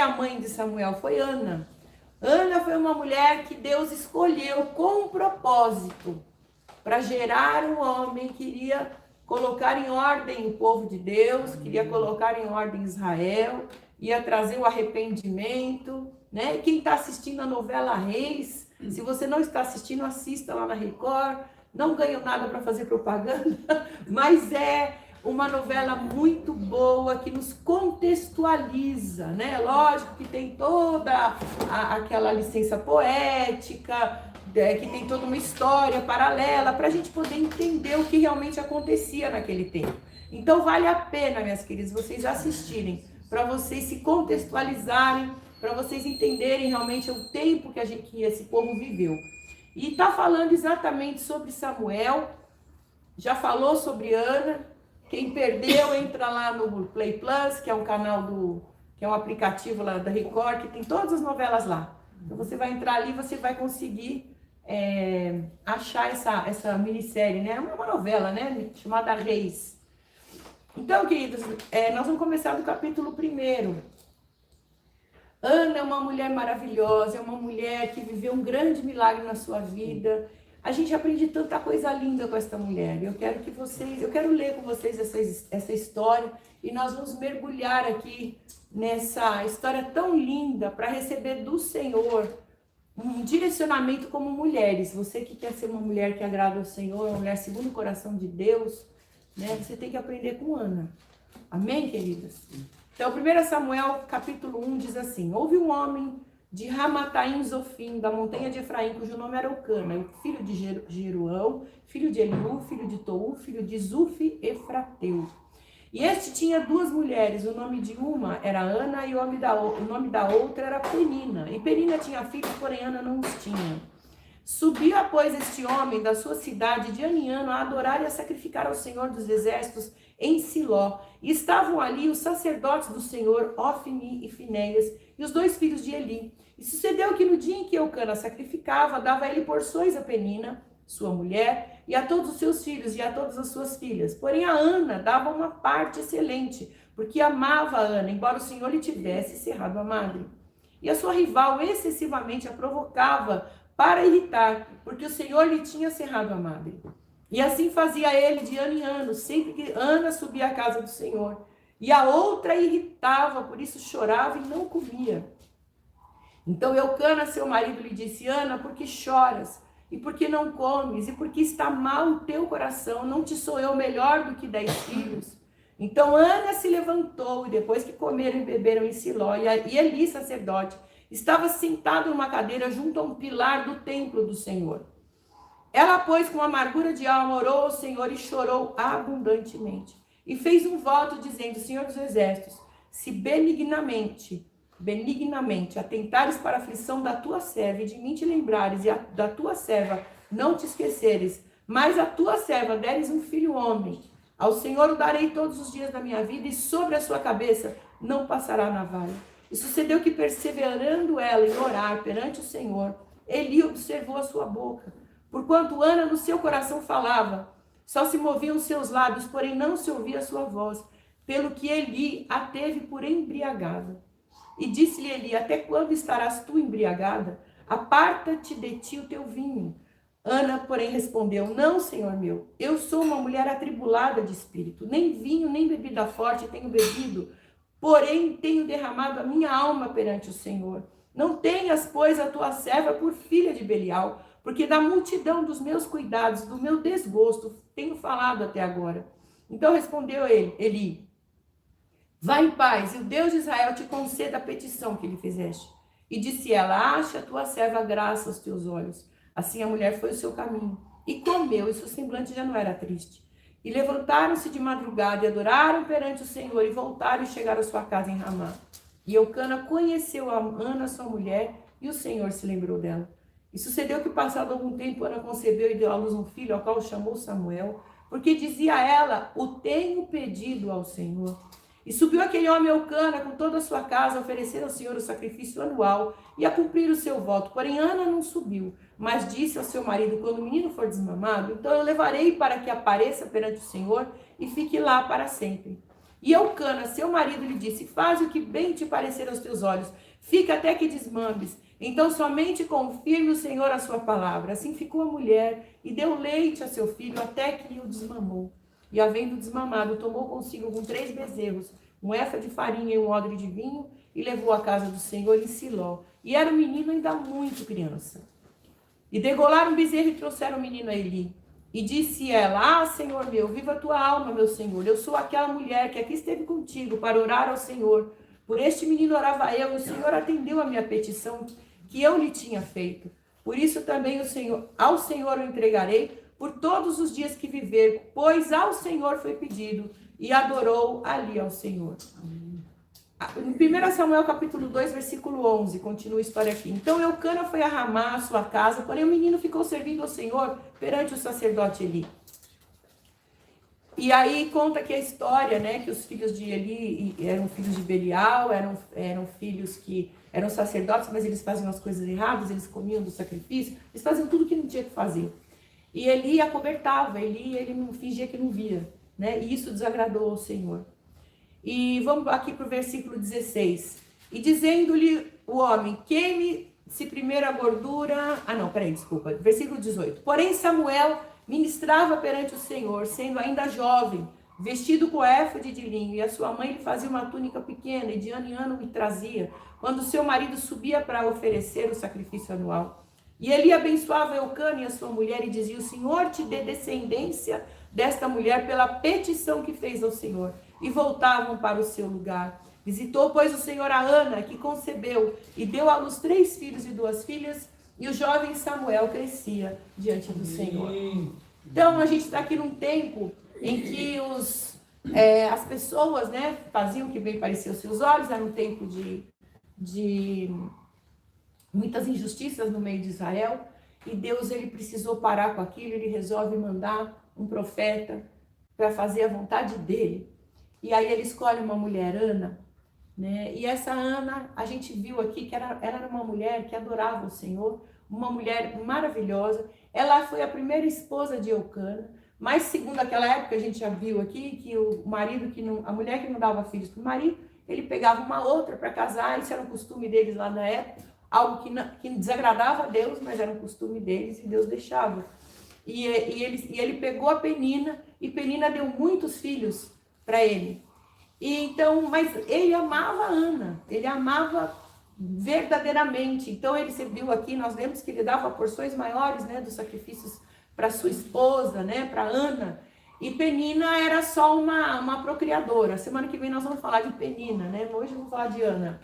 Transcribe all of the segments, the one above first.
a mãe de Samuel? Foi Ana. Ana foi uma mulher que Deus escolheu com um propósito para gerar um homem, queria colocar em ordem o povo de Deus, queria colocar em ordem Israel, ia trazer o arrependimento, né? Quem está assistindo a novela Reis, se você não está assistindo, assista lá na Record. Não ganho nada para fazer propaganda, mas é uma novela muito boa que nos contextualiza, né? Lógico que tem toda aquela licença poética, que tem toda uma história paralela para a gente poder entender o que realmente acontecia naquele tempo. Então vale a pena, minhas queridas, vocês assistirem, para vocês se contextualizarem, para vocês entenderem realmente o tempo que esse povo viveu. E está falando exatamente sobre Samuel, já falou sobre Ana. Quem perdeu, entra lá no Play Plus, que é um canal que é um aplicativo lá da Record, que tem todas as novelas lá. Então você vai entrar ali, você vai conseguir achar essa minissérie, né? É uma novela, né? Chamada Reis. Então, queridos, nós vamos começar do capítulo 1. Ana é uma mulher maravilhosa, é uma mulher que viveu um grande milagre na sua vida. A gente aprende tanta coisa linda com esta mulher. Eu quero ler com vocês essa história e nós vamos mergulhar aqui nessa história tão linda para receber do Senhor um direcionamento como mulheres. Você que quer ser uma mulher que agrada ao Senhor, uma mulher segundo o coração de Deus, né? Você tem que aprender com Ana. Amém, queridas? Então, 1 Samuel, capítulo 1, diz assim: houve um homem de Ramataim Zofim, da montanha de Efraim, cujo nome era Eucana, filho de Jeruão, filho de Eliú, filho de Tou, filho de Zufi, Efrateu. E este tinha 2 mulheres, o nome de uma era Ana e o nome da outra era Penina. E Penina tinha filhos, porém Ana não os tinha. Subiu, pois, este homem da sua cidade de ano em ano a adorar e a sacrificar ao Senhor dos Exércitos em Siló. E estavam ali os sacerdotes do Senhor, Ofni e Finéias, e os 2 filhos de Eli. E sucedeu que no dia em que Eucana sacrificava, dava ele porções a Penina, sua mulher, e a todos os seus filhos e a todas as suas filhas. Porém a Ana dava uma parte excelente, porque amava a Ana, embora o Senhor lhe tivesse cerrado a madre. E a sua rival excessivamente a provocava para irritar, porque o Senhor lhe tinha cerrado a madre. E assim fazia ele de ano em ano, sempre que Ana subia à casa do Senhor. E a outra irritava, por isso chorava e não comia. Então Eucana, seu marido, lhe disse: Ana, por que choras? E por que não comes? E por que está mal o teu coração? Não te sou eu melhor do que 10 filhos? Então Ana se levantou, e depois que comeram e beberam em Siló, e Eli, sacerdote, estava sentado numa cadeira junto a um pilar do templo do Senhor. Ela, pois, com amargura de alma, orou ao Senhor e chorou abundantemente. E fez um voto dizendo: Senhor dos Exércitos, se benignamente atentares para a aflição da tua serva e de mim te lembrares, e da tua serva não te esqueceres, mas a tua serva deres um filho homem, ao Senhor o darei todos os dias da minha vida, e sobre a sua cabeça não passará navalha. E sucedeu que, perseverando ela em orar perante o Senhor, Eli observou a sua boca. Porquanto Ana no seu coração falava, só se moviam os seus lábios, porém não se ouvia a sua voz, pelo que Eli a teve por embriagada. E disse-lhe Eli: até quando estarás tu embriagada? Aparta-te de ti o teu vinho. Ana, porém, respondeu: não, Senhor meu, eu sou uma mulher atribulada de espírito, nem vinho, nem bebida forte tenho bebido, porém tenho derramado a minha alma perante o Senhor. Não tenhas, pois, a tua serva por filha de Belial, porque da multidão dos meus cuidados, do meu desgosto, tenho falado até agora. Então respondeu Eli: vá em paz, e o Deus de Israel te conceda a petição que lhe fizeste. E disse ela: acha a tua serva graça aos teus olhos. Assim a mulher foi o seu caminho, e comeu, e seu semblante já não era triste. E levantaram-se de madrugada, e adoraram perante o Senhor, e voltaram e chegaram à sua casa em Ramá. E Eucana conheceu a Ana, sua mulher, e o Senhor se lembrou dela. E sucedeu que, passado algum tempo, Ana concebeu e deu à luz um filho, ao qual chamou Samuel, porque dizia ela: o tenho pedido ao Senhor. E subiu aquele homem Eucana com toda a sua casa a oferecer ao Senhor o sacrifício anual e a cumprir o seu voto. Porém Ana não subiu, mas disse ao seu marido: quando o menino for desmamado, então eu levarei para que apareça perante o Senhor e fique lá para sempre. E Eucana, seu marido, lhe disse: faz o que bem te parecer aos teus olhos, fica até que desmambes. Então somente confirme o Senhor a sua palavra. Assim ficou a mulher e deu leite a seu filho até que o desmamou. E havendo desmamado, tomou consigo com 3 bezerros, um efa de farinha e um odre de vinho, e levou à casa do Senhor em Siló. E era um menino ainda muito criança. E degolaram o bezerro e trouxeram o menino a Eli. E disse ela: ah, Senhor meu, viva a tua alma, meu Senhor. Eu sou aquela mulher que aqui esteve contigo para orar ao Senhor. Por este menino orava eu, e o Senhor atendeu a minha petição que eu lhe tinha feito. Por isso também ao Senhor o entregarei por todos os dias que viver, pois ao Senhor foi pedido, e adorou ali ao Senhor. Em 1 Samuel capítulo 2, versículo 11, continua a história aqui. Então Eucana foi a Ramá, a sua casa, porém o menino ficou servindo ao Senhor perante o sacerdote Eli. E aí conta que a história, né, que os filhos de Eli eram filhos de Belial, eram filhos que eram sacerdotes, mas eles faziam as coisas erradas, eles comiam do sacrifício, eles faziam tudo que não tinha que fazer. E Eli acobertava, ele não fingia que não via, né, e isso desagradou ao Senhor. E vamos aqui para o versículo 16. E dizendo-lhe o homem: queime-se primeiro a gordura... Versículo 18. Porém Samuel ministrava perante o Senhor, sendo ainda jovem, vestido com éfode de linho, e a sua mãe lhe fazia uma túnica pequena, e de ano em ano lhe trazia, quando seu marido subia para oferecer o sacrifício anual. E Eli abençoava Eucana e a sua mulher, e dizia: o Senhor te dê descendência desta mulher pela petição que fez ao Senhor. E voltavam para o seu lugar. Visitou, pois, o Senhor a Ana, que concebeu, e deu à luz 3 filhos e 2 filhas, e o jovem Samuel crescia diante do Senhor. Então, a gente está aqui num tempo em que as pessoas, né, faziam o que bem parecia aos seus olhos, era um tempo de muitas injustiças no meio de Israel, e Deus, ele precisou parar com aquilo, ele resolve mandar um profeta para fazer a vontade dele. E aí ele escolhe uma mulher, Ana, né? E essa Ana, a gente viu aqui que ela era uma mulher que adorava o Senhor, uma mulher maravilhosa. Ela foi a primeira esposa de Eucana, mas segundo aquela época, a gente já viu aqui que a mulher que não dava filhos para o marido, ele pegava uma outra para casar, isso era um costume deles lá na época, algo que desagradava a Deus, mas era um costume deles e Deus deixava. E ele pegou a Penina, e Penina deu muitos filhos para ele. E então, mas ele amava a Ana, ele amava verdadeiramente. Então ele serviu aqui, nós lemos que ele dava porções maiores, né, dos sacrifícios para sua esposa, né, para Ana. E Penina era só uma procriadora. Semana que vem nós vamos falar de Penina, né? Hoje vamos falar de Ana.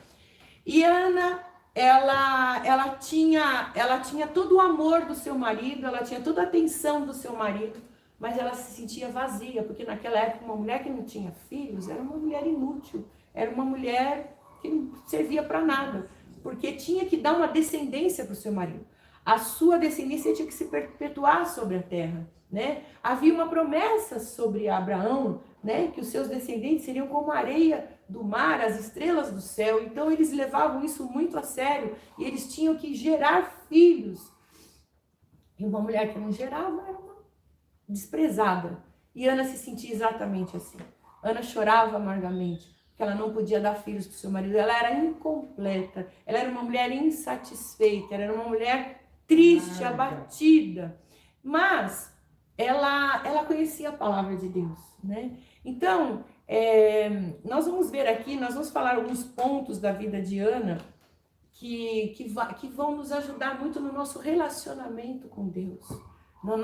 E Ana, ela tinha todo o amor do seu marido, ela tinha toda a atenção do seu marido, mas ela se sentia vazia, porque naquela época uma mulher que não tinha filhos era uma mulher inútil, era uma mulher que não servia para nada, porque tinha que dar uma descendência para o seu marido. A sua descendência tinha que se perpetuar sobre a terra, né? Havia uma promessa sobre Abraão, né, que os seus descendentes seriam como a areia do mar, as estrelas do céu. Então eles levavam isso muito a sério e eles tinham que gerar filhos. E uma mulher que não gerava era uma desprezada. E Ana se sentia exatamente assim. Ana chorava amargamente, porque ela não podia dar filhos para o seu marido. Ela era incompleta, ela era uma mulher insatisfeita, ela era uma mulher triste, abatida. Mas ela conhecia a palavra de Deus, né? Então, nós vamos ver aqui, nós vamos falar alguns pontos da vida de Ana que vão nos ajudar muito no nosso relacionamento com Deus, no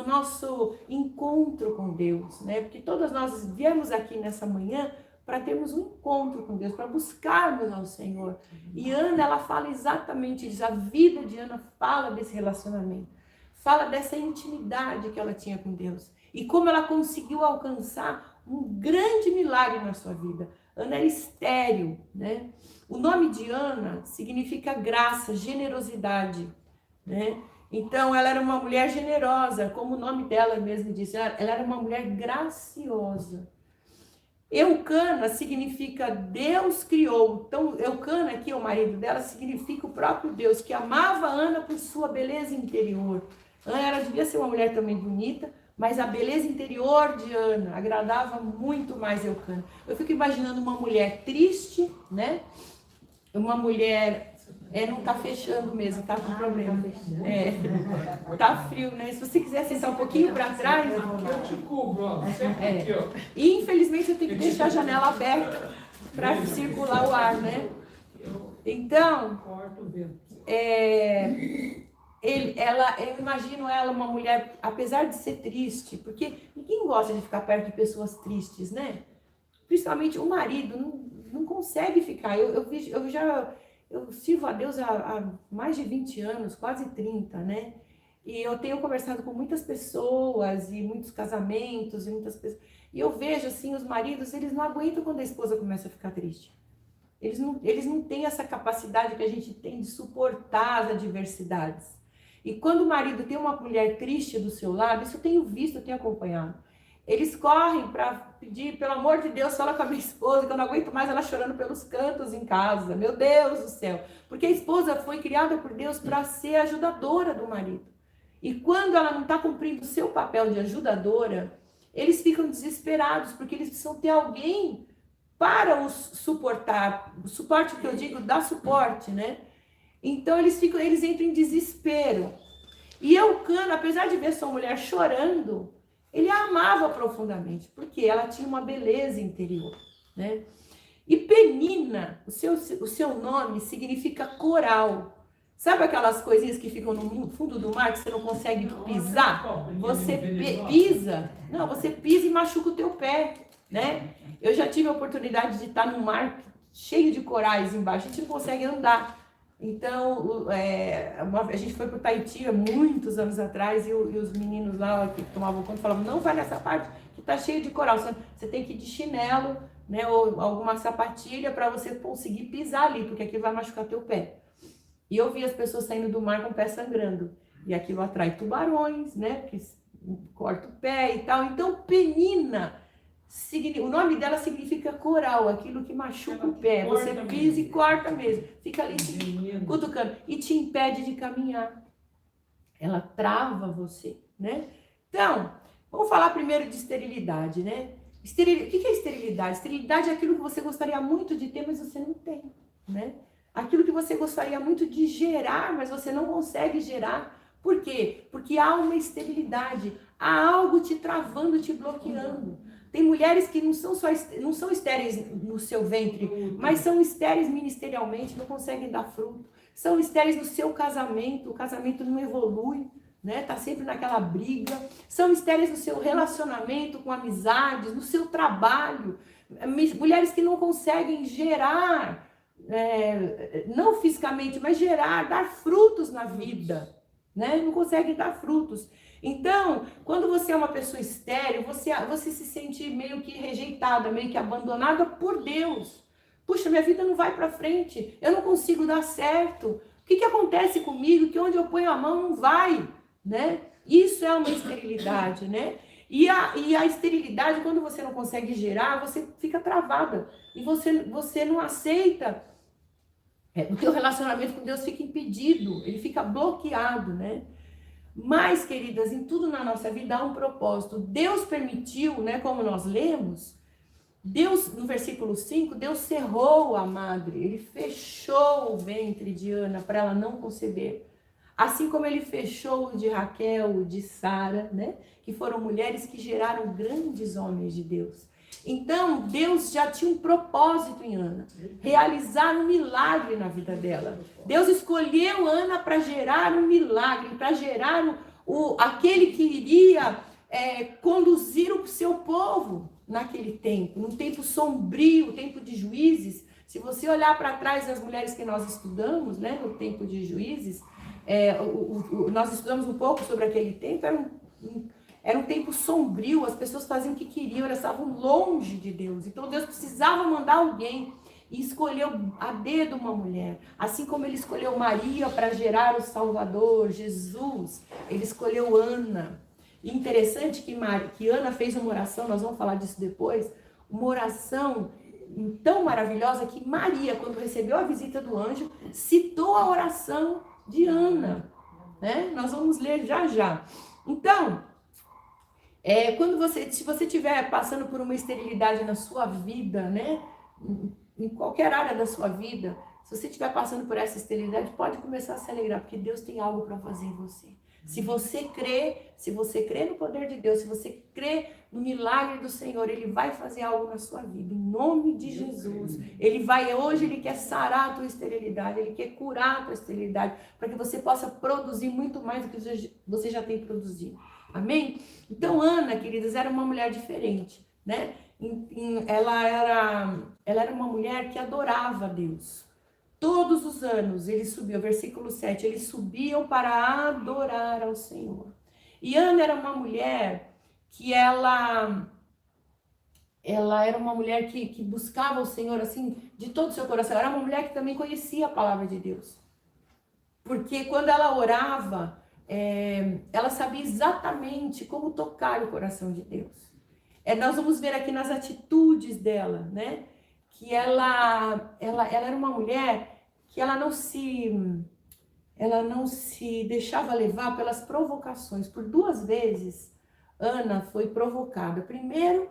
nosso encontro com Deus, né? Porque todas nós viemos aqui nessa manhã para termos um encontro com Deus, para buscarmos ao Senhor. E Ana, ela fala exatamente disso, a vida de Ana fala desse relacionamento, fala dessa intimidade que ela tinha com Deus e como ela conseguiu alcançar um grande milagre na sua vida. Ana era estéril, né? O nome de Ana significa graça, generosidade, né? Então, ela era uma mulher generosa, como o nome dela mesmo diz, ela era uma mulher graciosa. Eucana significa Deus criou. Então, Eucana aqui, o marido dela, significa o próprio Deus, que amava Ana por sua beleza interior. Ana, ela devia ser uma mulher também bonita, mas a beleza interior de Ana agradava muito mais Eucana. Eu fico imaginando uma mulher triste, né? Uma mulher... não tá fechando mesmo, tá com problema. Tá frio, né? Se você quiser sentar um pouquinho para trás... Eu te cubro, ó. Aqui, ó. E infelizmente eu tenho que deixar a janela aberta para circular o ar, né? Então, eu imagino ela uma mulher, apesar de ser triste, porque ninguém gosta de ficar perto de pessoas tristes, né? Principalmente o marido não consegue ficar. Eu sirvo a Deus há mais de 20 anos, quase 30, né? E eu tenho conversado com muitas pessoas e muitos casamentos e muitas pessoas. E eu vejo assim, os maridos, eles não aguentam quando a esposa começa a ficar triste. Eles não têm essa capacidade que a gente tem de suportar as adversidades. E quando o marido tem uma mulher triste do seu lado, isso eu tenho visto, eu tenho acompanhado. Eles correm para pedir, pelo amor de Deus, fala com a minha esposa, que eu não aguento mais ela chorando pelos cantos em casa. Meu Deus do céu. Porque a esposa foi criada por Deus para ser ajudadora do marido. E quando ela não está cumprindo o seu papel de ajudadora, eles ficam desesperados, porque eles precisam ter alguém para os suportar. O suporte que eu digo, dá suporte, né? Então eles entram em desespero. E Eucana, apesar de ver sua mulher chorando, ele a amava profundamente, porque ela tinha uma beleza interior, né? E Penina, o seu nome significa coral. Sabe aquelas coisinhas que ficam no fundo do mar que você não consegue pisar? Você pisa e machuca o teu pé, né? Eu já tive a oportunidade de estar num mar cheio de corais embaixo, a gente não consegue andar. Então, a gente foi para o Tahiti há muitos anos atrás e os meninos lá que tomavam conta falavam, não vai nessa parte que está cheio de coral, você tem que ir de chinelo, né, ou alguma sapatilha para você conseguir pisar ali, porque aquilo vai machucar teu pé. E eu vi as pessoas saindo do mar com o pé sangrando, e aquilo atrai tubarões, né, que corta o pé e tal. Então, Penina, o nome dela significa coral, aquilo que machuca o pé. Você pisa e corta mesmo. Fica ali cutucando. E te impede de caminhar. Ela trava você, né? Então, vamos falar primeiro de esterilidade, né? O que é esterilidade? Esterilidade é aquilo que você gostaria muito de ter, mas você não tem, né? Aquilo que você gostaria muito de gerar, mas você não consegue gerar. Por quê? Porque há uma esterilidade. Há algo te travando, te bloqueando. Tem mulheres que não são estéreis no seu ventre, mas são estéreis ministerialmente, não conseguem dar fruto. São estéreis no seu casamento, o casamento não evolui, né? Tá sempre naquela briga. São estéreis no seu relacionamento, com amizades, no seu trabalho. Mulheres que não conseguem gerar, não fisicamente, mas gerar, dar frutos na vida, né? Não conseguem dar frutos. Então, quando você é uma pessoa estéril, você se sente meio que rejeitada, meio que abandonada por Deus. Puxa, minha vida não vai para frente, eu não consigo dar certo. O que acontece comigo? Que onde eu ponho a mão não vai, né? Isso é uma esterilidade, né? E a esterilidade, quando você não consegue gerar, você fica travada. E você não aceita. O teu relacionamento com Deus fica impedido, ele fica bloqueado, né? Mas, queridas, em tudo na nossa vida há um propósito. Deus permitiu, né, como nós lemos, Deus, no versículo 5, Deus cerrou a madre, ele fechou o ventre de Ana para ela não conceber. Assim como ele fechou o de Raquel, o de Sara, né, que foram mulheres que geraram grandes homens de Deus. Então, Deus já tinha um propósito em Ana, realizar um milagre na vida dela. Deus escolheu Ana para gerar um milagre, para gerar aquele que iria conduzir o seu povo naquele tempo, num tempo sombrio, tempo de Juízes. Se você olhar para trás das mulheres que nós estudamos, né, no tempo de Juízes, nós estudamos um pouco sobre aquele tempo, era um tempo sombrio, as pessoas faziam o que queriam, elas estavam longe de Deus. Então Deus precisava mandar alguém e escolheu a dedo uma mulher. Assim como ele escolheu Maria para gerar o Salvador, Jesus, ele escolheu Ana. E interessante que Ana fez uma oração, nós vamos falar disso depois, uma oração tão maravilhosa que Maria, quando recebeu a visita do anjo, citou a oração de Ana. Né? Nós vamos ler já já. Então, Se você estiver passando por uma esterilidade na sua vida, né? Em qualquer área da sua vida, se você estiver passando por essa esterilidade, pode começar a se alegrar, porque Deus tem algo para fazer em você. Se você crê no poder de Deus, se você crê no milagre do Senhor, Ele vai fazer algo na sua vida, em nome de Jesus. Hoje Ele quer sarar a tua esterilidade, Ele quer curar a tua esterilidade, para que você possa produzir muito mais do que você já tem produzido. Amém? Então, Ana, queridas, era uma mulher diferente, né? Ela era uma mulher que adorava a Deus. Todos os anos eles subiam, versículo 7, eles subiam para adorar ao Senhor. E Ana era uma mulher que ela era uma mulher que buscava o Senhor assim de todo o seu coração. Era uma mulher que também conhecia a palavra de Deus. Porque quando ela orava, ela sabia exatamente como tocar o coração de Deus. Nós vamos ver aqui nas atitudes dela, né? Que ela era uma mulher que ela não se deixava levar pelas provocações. Por 2 vezes, Ana foi provocada. Primeiro,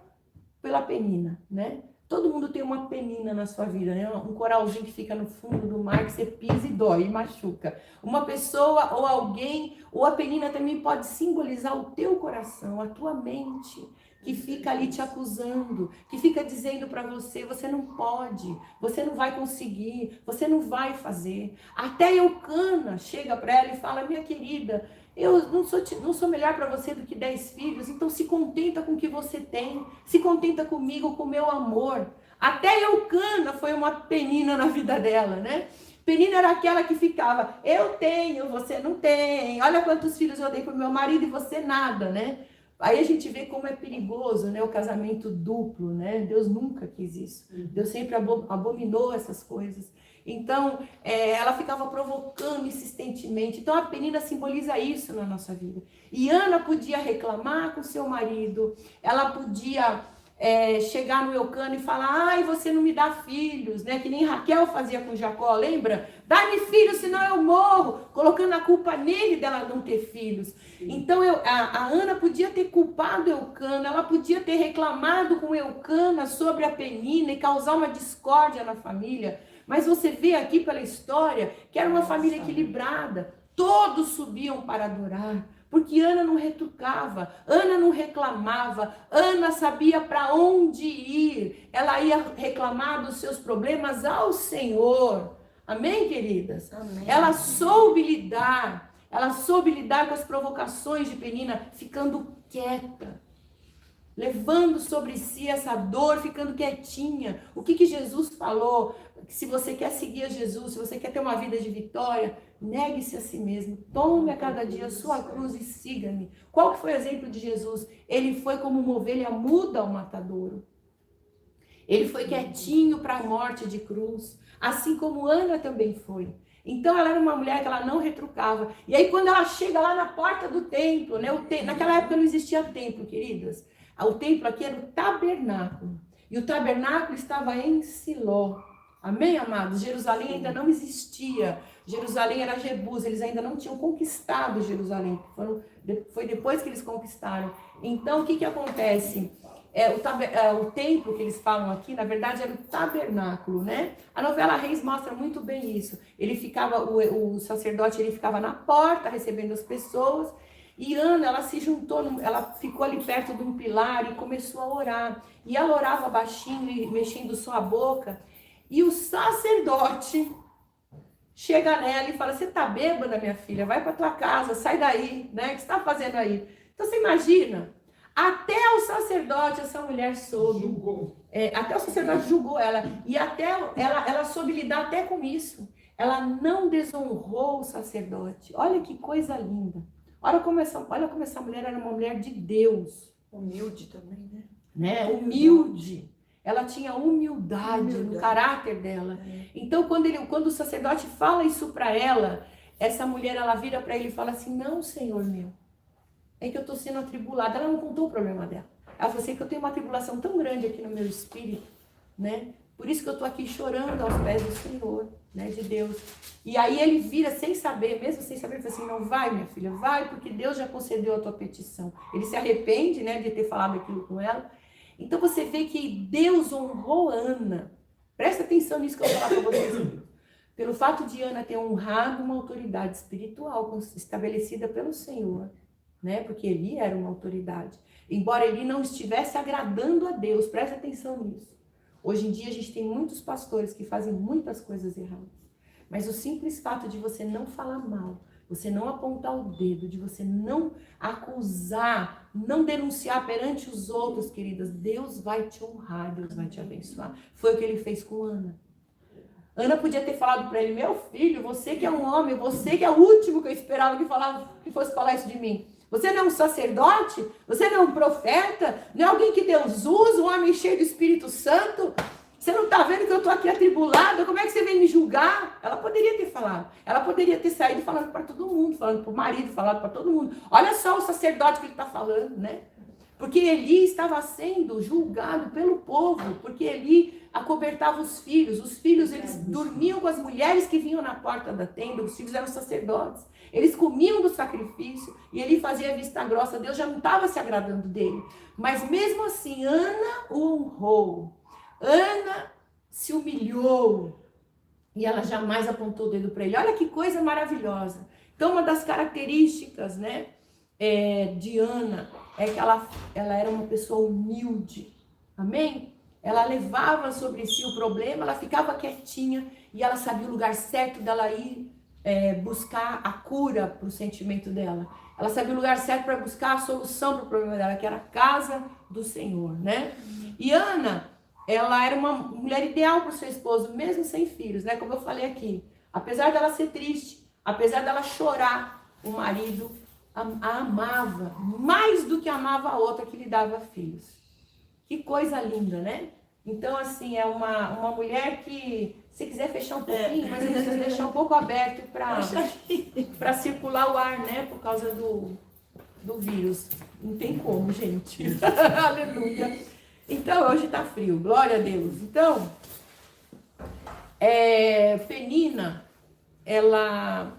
pela Penina, né? Todo mundo tem uma penina na sua vida, né? Um coralzinho que fica no fundo do mar, que você pisa e dói, e machuca. Uma pessoa ou alguém, ou a penina também pode simbolizar o teu coração, a tua mente, que fica ali te acusando, que fica dizendo para você, você não pode, você não vai conseguir, você não vai fazer. Até Eucana chega para ela e fala, minha querida, eu não sou melhor para você do que 10 filhos, então se contenta com o que você tem, se contenta comigo, com o meu amor. Até Eucana foi uma penina na vida dela, né? Penina era aquela que ficava, eu tenho, você não tem, olha quantos filhos eu dei pro meu marido e você nada, né? Aí a gente vê como é perigoso, né, o casamento duplo, né? Deus nunca quis isso. Deus sempre abominou essas coisas. Então, ela ficava provocando insistentemente. Então, a penina simboliza isso na nossa vida. E Ana podia reclamar com seu marido, ela podia chegar no Eucana e falar, ai, você não me dá filhos, né? Que nem Raquel fazia com Jacó, lembra? Dá-me filhos, senão eu morro, colocando a culpa nele dela não ter filhos. Sim. Então, a Ana podia ter culpado Eucana, ela podia ter reclamado com Eucana sobre a penina e causar uma discórdia na família. Mas você vê aqui pela história que era uma família equilibrada. Todos subiam para adorar. Porque Ana não retrucava, Ana não reclamava, Ana sabia para onde ir. Ela ia reclamar dos seus problemas ao Senhor. Amém, queridas? Amém. Ela soube lidar com as provocações de Penina, ficando quieta. Levando sobre si essa dor, ficando quietinha. O que Jesus falou? Se você quer seguir a Jesus, se você quer ter uma vida de vitória, negue-se a si mesmo. Tome a cada dia a sua cruz e siga-me. Qual que foi o exemplo de Jesus? Ele foi como uma ovelha muda ao matadouro. Ele foi quietinho para a morte de cruz. Assim como Ana também foi. Então ela era uma mulher que ela não retrucava. E aí quando ela chega lá na porta do templo, né? Naquela época não existia templo, queridas. O templo aqui era o tabernáculo. E o tabernáculo estava em Siló. Amém, amados? Jerusalém ainda não existia. Jerusalém era Jebus. Eles ainda não tinham conquistado Jerusalém. Foi depois que eles conquistaram. Então, o que acontece? O templo que eles falam aqui, na verdade, era o tabernáculo, né? A novela Reis mostra muito bem isso. O sacerdote ele ficava na porta recebendo as pessoas. E Ana, ela se juntou, ela ficou ali perto de um pilar e começou a orar. E ela orava baixinho e mexendo sua boca. E o sacerdote chega nela e fala, você tá bêbada, minha filha? Vai para tua casa, sai daí, né? O que você está fazendo aí? Então você imagina, até o sacerdote, essa mulher soube. Até o sacerdote julgou ela. E até ela soube lidar até com isso. Ela não desonrou o sacerdote. Olha que coisa linda. Olha como essa mulher era uma mulher de Deus. Humilde também, né? Humilde. Ela tinha humildade no caráter dela. Então, quando o sacerdote fala isso para ela, essa mulher, ela vira para ele e fala assim, não, Senhor meu, é que eu estou sendo atribulada. Ela não contou o problema dela. Ela falou assim, que eu tenho uma tribulação tão grande aqui no meu espírito, né? Por isso que eu estou aqui chorando aos pés do Senhor, né, de Deus. E aí ele vira sem saber, mesmo sem saber, ele fala assim, não, vai minha filha, vai, porque Deus já concedeu a tua petição. Ele se arrepende, né, de ter falado aquilo com ela. Então você vê que Deus honrou Ana. Presta atenção nisso que eu vou falar para vocês. Pelo fato de Ana ter honrado uma autoridade espiritual estabelecida pelo Senhor, né? Porque Eli era uma autoridade. Embora Eli não estivesse agradando a Deus, presta atenção nisso. Hoje em dia a gente tem muitos pastores que fazem muitas coisas erradas. Mas o simples fato de você não falar mal, você não apontar o dedo, de você não acusar, não denunciar perante os outros, queridas, Deus vai te honrar, Deus vai te abençoar. Foi o que ele fez com Ana. Ana podia ter falado para ele, meu filho, você que é um homem, você que é o último que eu esperava que fosse falar isso de mim. Você não é um sacerdote? Você não é um profeta? Não é alguém que Deus usa, um homem cheio do Espírito Santo? Você não está vendo que eu estou aqui atribulada? Como é que você vem me julgar? Ela poderia ter falado. Ela poderia ter saído falando para todo mundo, falando para o marido, falando para todo mundo. Olha só o sacerdote que ele está falando, né? Porque Eli estava sendo julgado pelo povo, porque Eli acobertava os filhos eles dormiam com as mulheres que vinham na porta da tenda, os filhos eram sacerdotes, eles comiam do sacrifício e ele fazia vista grossa, Deus já não estava se agradando dele, mas mesmo assim Ana o honrou, Ana se humilhou e ela jamais apontou o dedo para ele. Olha que coisa maravilhosa. Então uma das características, né, de Ana é que ela era uma pessoa humilde, amém? Ela levava sobre si o problema, ela ficava quietinha e ela sabia o lugar certo dela ir buscar a cura para o sentimento dela. Ela sabia o lugar certo para buscar a solução para o problema dela, que era a casa do Senhor, né? E Ana, ela era uma mulher ideal para o seu esposo, mesmo sem filhos, né? Como eu falei aqui. Apesar dela ser triste, apesar dela chorar, o marido a amava, mais do que amava a outra que lhe dava filhos. Que coisa linda, né? Então, assim, é uma mulher que, se quiser fechar um pouquinho, mas precisa deixar um pouco aberto para circular o ar, né? Por causa do vírus. Não tem como, gente. Aleluia. Então, hoje tá frio, glória a Deus. Então, Penina, ela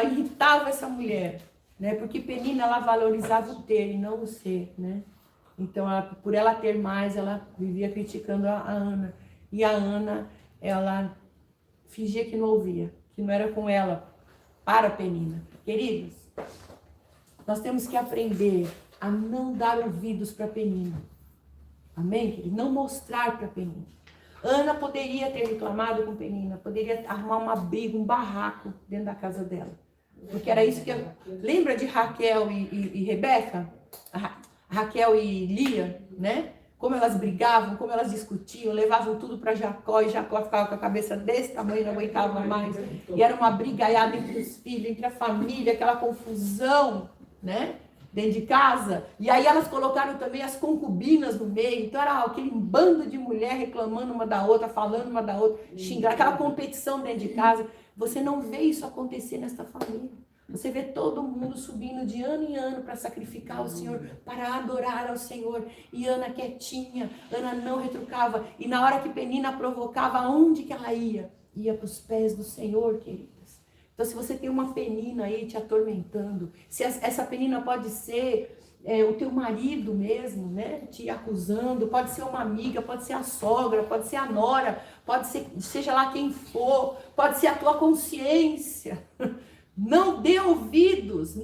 irritava essa mulher, né? Porque Penina, ela valorizava o ter e não o ser, né? Então, por ela ter mais, ela vivia criticando a Ana. E a Ana, ela fingia que não ouvia, que não era com ela, para Penina. Queridos, nós temos que aprender a não dar ouvidos para Penina. Amém, queridos? Não mostrar para Penina. Ana poderia ter reclamado com Penina, poderia arrumar uma briga, um barraco dentro da casa dela. Porque era isso que... Lembra de Raquel e Rebeca? Raquel e Lia, né? Como elas brigavam, como elas discutiam, levavam tudo para Jacó, e Jacó ficava com a cabeça desse tamanho, não aguentava mais. E era uma brigaiada entre os filhos, entre a família, aquela confusão, né? Dentro de casa. E aí elas colocaram também as concubinas no meio. Então era aquele bando de mulher reclamando uma da outra, falando uma da outra, xingando, aquela competição dentro de casa. Você não vê isso acontecer nesta família. Você vê todo mundo subindo de ano em ano para sacrificar ao Senhor, para adorar ao Senhor. E Ana quietinha, Ana não retrucava. E na hora que Penina provocava, aonde que ela ia? Ia para os pés do Senhor, queridas. Então, se você tem uma Penina aí te atormentando, se essa Penina pode ser o teu marido mesmo, né? Te acusando, pode ser uma amiga, pode ser a sogra, pode ser a nora, pode ser, seja lá quem for, pode ser a tua consciência. Não dê ouvidos,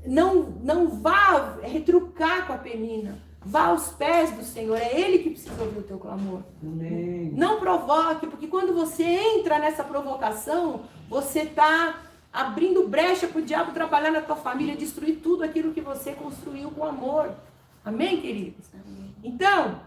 não vá retrucar com a Penina. Vá aos pés do Senhor, é Ele que precisa ouvir o teu clamor. Amém. Não provoque, porque quando você entra nessa provocação, você está abrindo brecha para o diabo trabalhar na tua família, destruir tudo aquilo que você construiu com amor. Amém, queridos? Amém. Então,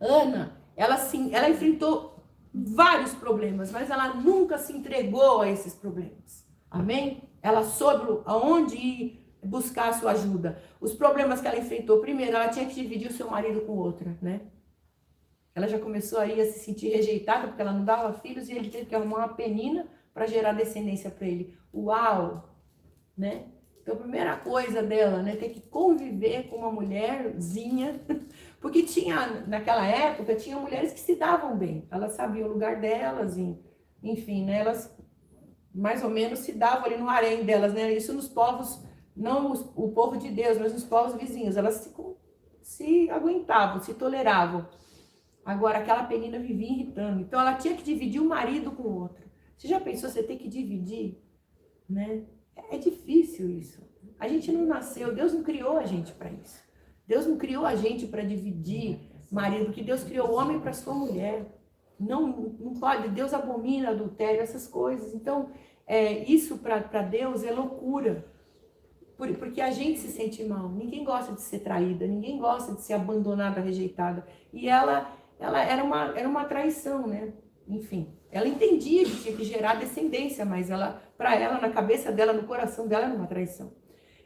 Ana, ela enfrentou vários problemas, mas ela nunca se entregou a esses problemas. Amém? Ela soube aonde ir buscar a sua ajuda. Os problemas que ela enfrentou, primeiro, ela tinha que dividir o seu marido com outra, né? Ela já começou aí a se sentir rejeitada, porque ela não dava filhos, e ele teve que arrumar uma Penina para gerar descendência para ele. Uau! Né? Então, a primeira coisa dela, né, ter que conviver com uma mulherzinha, Porque naquela época, tinha mulheres que se davam bem. Elas sabiam o lugar delas, enfim, né? Elas mais ou menos se davam ali no harém delas, né? Isso nos povos, não o povo de Deus, mas nos povos vizinhos. Elas se aguentavam, se toleravam. Agora, aquela Penina vivia irritando. Então, ela tinha que dividir o marido com o outro. Você já pensou, você ter que dividir? Né? É difícil isso. A gente não nasceu, Deus não criou a gente para isso. Deus não criou a gente para dividir marido, porque Deus criou o homem para sua mulher. Não pode, Deus abomina adultério, essas coisas. Então, isso para Deus é loucura. Porque a gente se sente mal. Ninguém gosta de ser traída, ninguém gosta de ser abandonada, rejeitada. E ela era uma traição, né? Enfim, ela entendia que tinha que gerar descendência, mas para ela, na cabeça dela, no coração dela, era uma traição.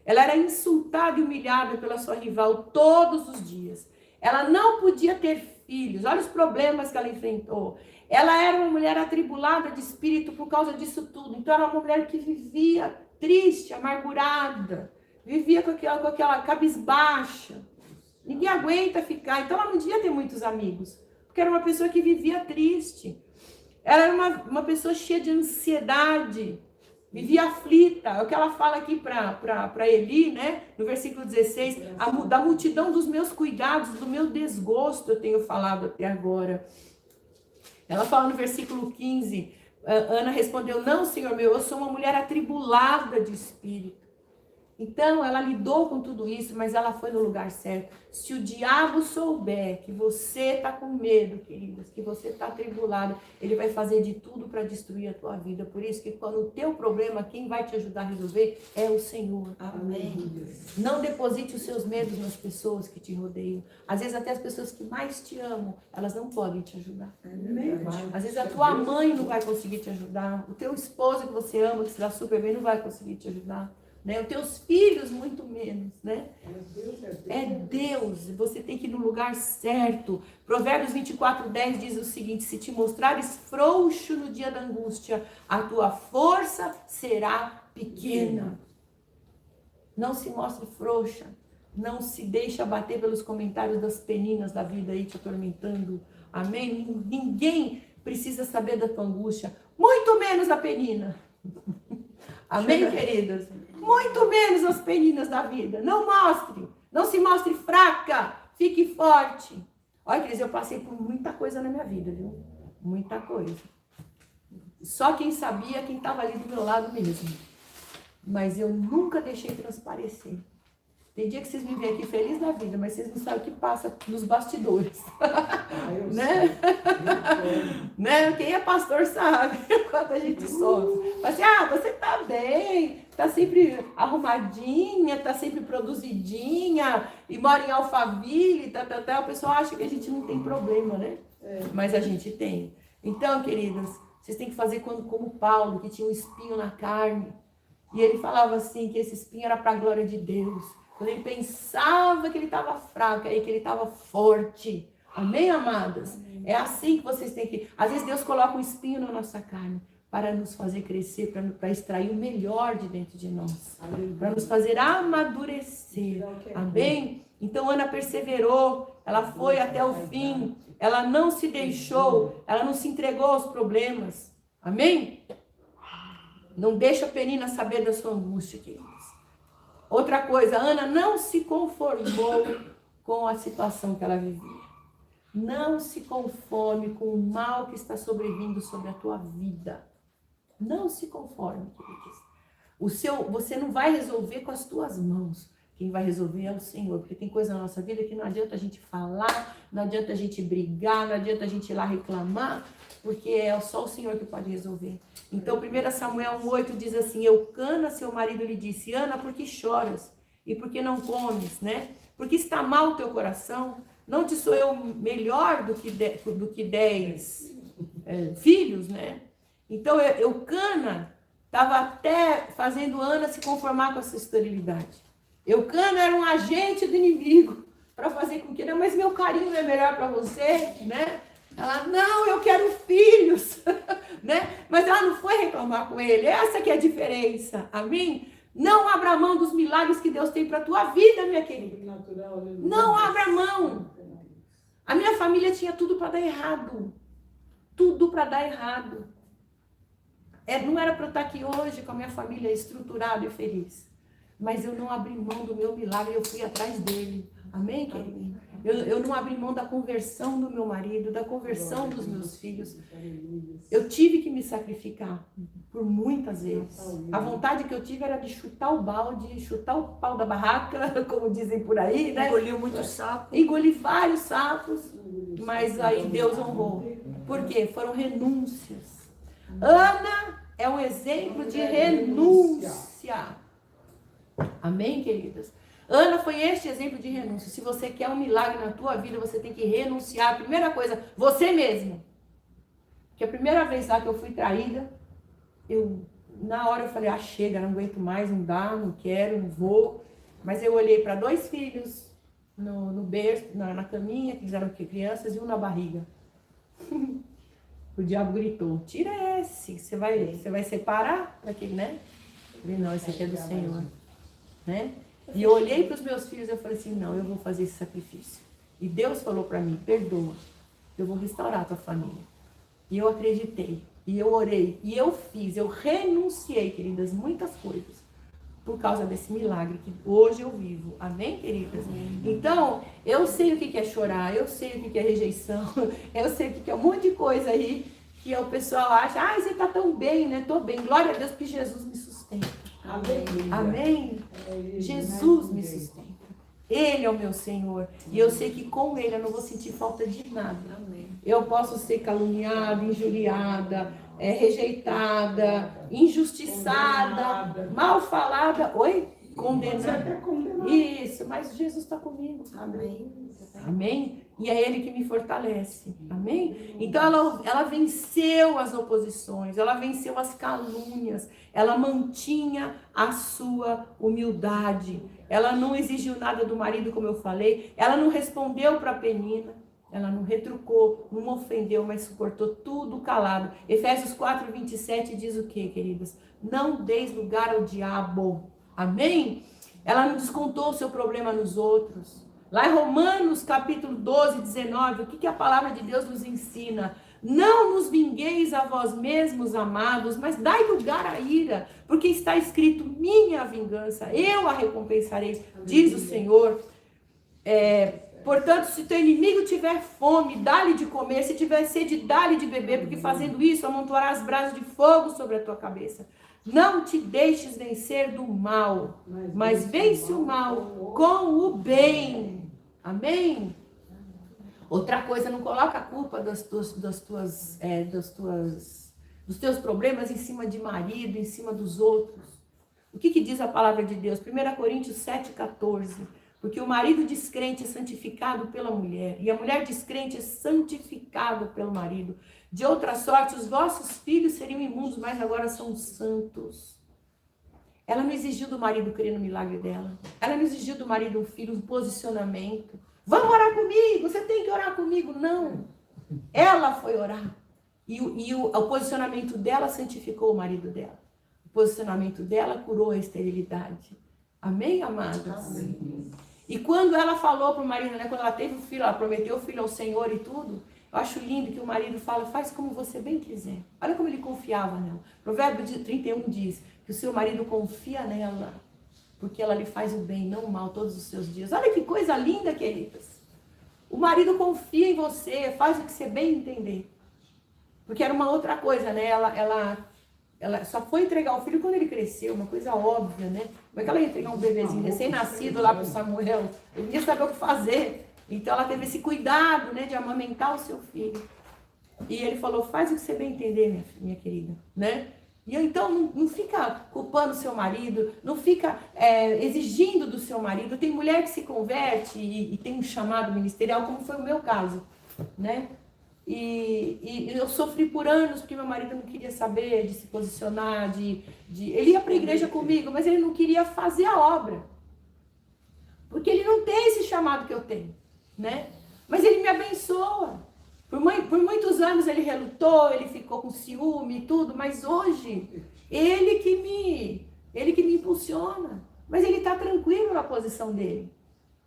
Ela era insultada e humilhada pela sua rival todos os dias. Ela não podia ter filhos. Olha os problemas que ela enfrentou. Ela era uma mulher atribulada de espírito por causa disso tudo. Então, era uma mulher que vivia triste, amargurada. Vivia com aquela cabisbaixa. Ninguém aguenta ficar. Então, ela não devia ter muitos amigos. Porque era uma pessoa que vivia triste. Ela era uma pessoa cheia de ansiedade. Vivia aflita, é o que ela fala aqui para Eli, né? No versículo 16, da multidão dos meus cuidados, do meu desgosto, eu tenho falado até agora. Ela fala no versículo 15, Ana respondeu, não, Senhor meu, eu sou uma mulher atribulada de espírito. Então, ela lidou com tudo isso, mas ela foi no lugar certo. Se o diabo souber que você está com medo, queridas, que você está atribulado, ele vai fazer de tudo para destruir a tua vida. Por isso que quando o teu problema, quem vai te ajudar a resolver é o Senhor. Amém. Não deposite os seus medos nas pessoas que te rodeiam. Às vezes até as pessoas que mais te amam, elas não podem te ajudar. Às vezes a tua mãe não vai conseguir te ajudar. O teu esposo que você ama, que se dá super bem, não vai conseguir te ajudar. Né? Os teus filhos, muito menos, né? É Deus, você tem que ir no lugar certo. Provérbios 24:10 diz o seguinte, se te mostrares frouxo no dia da angústia, a tua força será pequena. Não se mostre frouxa, não se deixe abater pelos comentários das peninas da vida aí te atormentando, amém? Ninguém precisa saber da tua angústia, muito menos a penina. Amém, queridas? Muito menos as peninas da vida. Não se mostre fraca, fique forte. Olha, queridos, eu passei por muita coisa na minha vida, viu? Muita coisa. Só quem sabia, quem estava ali do meu lado mesmo. Mas eu nunca deixei transparecer. Tem dia que vocês me veem aqui feliz da vida, mas vocês não sabem o que passa nos bastidores. Né? Né? Quem é pastor sabe quando a gente sofre. Mas assim, você tá bem, tá sempre arrumadinha, tá sempre produzidinha, e mora em Alphaville, o pessoal acha que a gente não tem problema, né? Mas a gente tem. Então, queridas, vocês têm que fazer como Paulo, que tinha um espinho na carne. E ele falava assim, que esse espinho era para a glória de Deus. Quando ele pensava que ele estava fraco, aí que ele estava forte. Amém, amadas? Amém. É assim que vocês têm que... Às vezes Deus coloca um espinho na nossa carne para nos fazer crescer, para extrair o melhor de dentro de nós. Para nos fazer amadurecer. Amém? Então Ana perseverou, ela foi até o fim. Ela não se deixou, ela não se entregou aos problemas. Amém? Não deixa a Penina saber da sua angústia, queridos. Outra coisa, Ana não se conformou com a situação que ela vivia. Não se conforme com o mal que está sobrevindo sobre a tua vida. Não se conforme, queridos. Você não vai resolver com as tuas mãos. Quem vai resolver é o Senhor. Porque tem coisa na nossa vida que não adianta a gente falar, não adianta a gente brigar, não adianta a gente ir lá reclamar, porque é só o Senhor que pode resolver. Então, 1 Samuel 1:8 diz assim, Eucana, seu marido, lhe disse, Ana, por que choras? E por que não comes, né? Porque está mal o teu coração? Não te sou eu melhor do que 10 filhos, né? Então, Eucana estava até fazendo Ana se conformar com essa esterilidade. Eucana era um agente do inimigo para fazer com que, não, mas meu carinho não é melhor para você, né? Ela, não, eu quero filhos, né? Mas ela não foi reclamar com ele. Essa que é a diferença, amém? Não abra mão dos milagres que Deus tem para a tua vida, minha querida. Não abra mão. A minha família tinha tudo para dar errado. Tudo para dar errado. Não era para eu estar aqui hoje com a minha família estruturada e feliz. Mas eu não abri mão do meu milagre, eu fui atrás dele. Amém, querido? Eu não abri mão da conversão do meu marido, da conversão dos meus filhos. Eu tive que me sacrificar por muitas vezes. A vontade que eu tive era de chutar o balde, chutar o pau da barraca, como dizem por aí, né? Engoliu muitos sapos. Engoli vários sapos, mas aí Deus honrou. Por quê? Foram renúncias. Ana é um exemplo de renúncia. Amém, queridas? Ana foi este exemplo de renúncia. Se você quer um milagre na tua vida, você tem que renunciar. Primeira coisa, você mesmo. Porque a primeira vez lá que eu fui traída, na hora eu falei, chega, não aguento mais, não dá, não quero, não vou. Mas eu olhei para 2 filhos no berço, na caminha, que eles eram crianças, e um na barriga. O diabo gritou, tira esse, você vai separar daquele, né? Eu falei, não, esse aqui é do Senhor, né? E eu olhei para os meus filhos e eu falei assim, não, eu vou fazer esse sacrifício. E Deus falou para mim, perdoa, eu vou restaurar a tua família. E eu acreditei, e eu orei, e eu fiz, eu renunciei, queridas, muitas coisas, por causa desse milagre que hoje eu vivo. Amém, queridas? Então, eu sei o que é chorar, eu sei o que é rejeição, eu sei o que é um monte de coisa aí, que o pessoal acha, você tá tão bem, né? Tô bem, glória a Deus, porque Jesus me sustenta. Amém. Amém? Jesus me sustenta. Ele é o meu Senhor. E eu sei que com Ele eu não vou sentir falta de nada. Eu posso ser caluniada, injuriada, rejeitada, injustiçada, mal falada. Oi? Condenada. Isso, mas Jesus está comigo. Amém. Amém? E é Ele que me fortalece. Amém? Então ela venceu as oposições, ela venceu as calúnias, ela mantinha a sua humildade. Ela não exigiu nada do marido, como eu falei. Ela não respondeu para Penina. Ela não retrucou, não ofendeu, mas suportou tudo calado. Efésios 4:27 diz o que, queridas? Não deis lugar ao diabo. Amém? Ela não descontou o seu problema nos outros. Lá em Romanos capítulo 12:19, o que a palavra de Deus nos ensina? Não nos vingueis a vós mesmos, amados, mas dai lugar à ira, porque está escrito, minha vingança, eu a recompensarei, diz o Senhor. Portanto, se teu inimigo tiver fome, dá-lhe de comer, se tiver sede, dá-lhe de beber, porque fazendo isso, amontoarás brasas de fogo sobre a tua cabeça. Não te deixes vencer do mal, mas vence o mal com o bem. Amém? Outra coisa, não coloca a culpa dos teus problemas em cima de marido, em cima dos outros. O que diz a palavra de Deus? 1 Coríntios 7,14. Porque o marido descrente é santificado pela mulher, e a mulher descrente é santificada pelo marido. De outra sorte, os vossos filhos seriam imundos, mas agora são santos. Ela não exigiu do marido crer no milagre dela. Ela não exigiu do marido um filho, um posicionamento. Vamos orar comigo, você tem que orar comigo. Não. Ela foi orar. E o posicionamento dela santificou o marido dela. O posicionamento dela curou a esterilidade. Amém, amadas? Amém. E quando ela falou para o marido, né, quando ela teve o filho, ela prometeu o filho ao Senhor e tudo, eu acho lindo que o marido fala, faz como você bem quiser. Olha como ele confiava nela. Provérbio 31 diz que o seu marido confia nela, porque ela lhe faz o bem, não o mal, todos os seus dias. Olha que coisa linda, queridas. O marido confia em você, faz o que você bem entender. Porque era uma outra coisa, né? Ela só foi entregar o filho quando ele cresceu, uma coisa óbvia, né? Como é que ela ia entregar um bebezinho recém-nascido lá para o Samuel? Ele não ia saber o que fazer. Então ela teve esse cuidado, né, de amamentar o seu filho. E ele falou, faz o que você bem entender, minha querida, né? E então não fica culpando o seu marido, não fica exigindo do seu marido. Tem mulher que se converte e tem um chamado ministerial, como foi o meu caso, né? E eu sofri por anos porque meu marido não queria saber de se posicionar, ele ia para a igreja comigo, mas ele não queria fazer a obra. Porque ele não tem esse chamado que eu tenho, né? Mas ele me abençoa. Por muitos anos ele relutou, ele ficou com ciúme e tudo, mas hoje ele que me impulsiona. Mas ele está tranquilo na posição dele.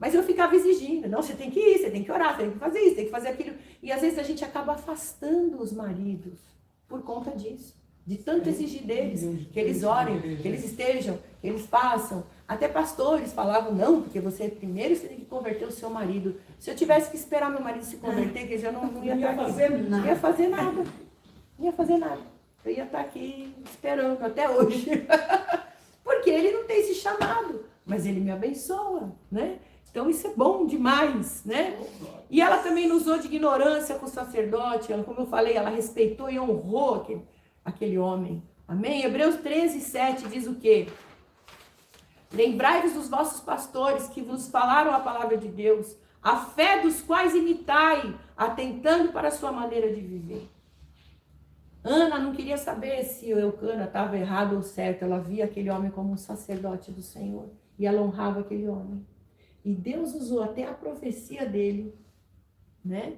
Mas eu ficava exigindo, não, você tem que ir, você tem que orar, você tem que fazer isso, tem que fazer aquilo. E às vezes a gente acaba afastando os maridos por conta disso. De tanto exigir deles, que eles orem, que eles estejam, que eles façam. Até pastores falavam, não, porque primeiro você tem que converter o seu marido. Se eu tivesse que esperar meu marido se converter, quer dizer, eu não ia fazer nada. Não ia fazer nada. Não ia fazer nada. Eu ia estar aqui esperando até hoje. Porque ele não tem esse chamado, mas ele me abençoa, né? Então isso é bom demais, né? E ela também não usou de ignorância com o sacerdote. Ela, como eu falei, ela respeitou e honrou aquele homem. Amém? Hebreus 13:7 diz o quê? Lembrai-vos dos vossos pastores que vos falaram a palavra de Deus, a fé dos quais imitai, atentando para a sua maneira de viver. Ana não queria saber se o Eucana estava errado ou certo. Ela via aquele homem como um sacerdote do Senhor. E ela honrava aquele homem. E Deus usou até a profecia dele, né?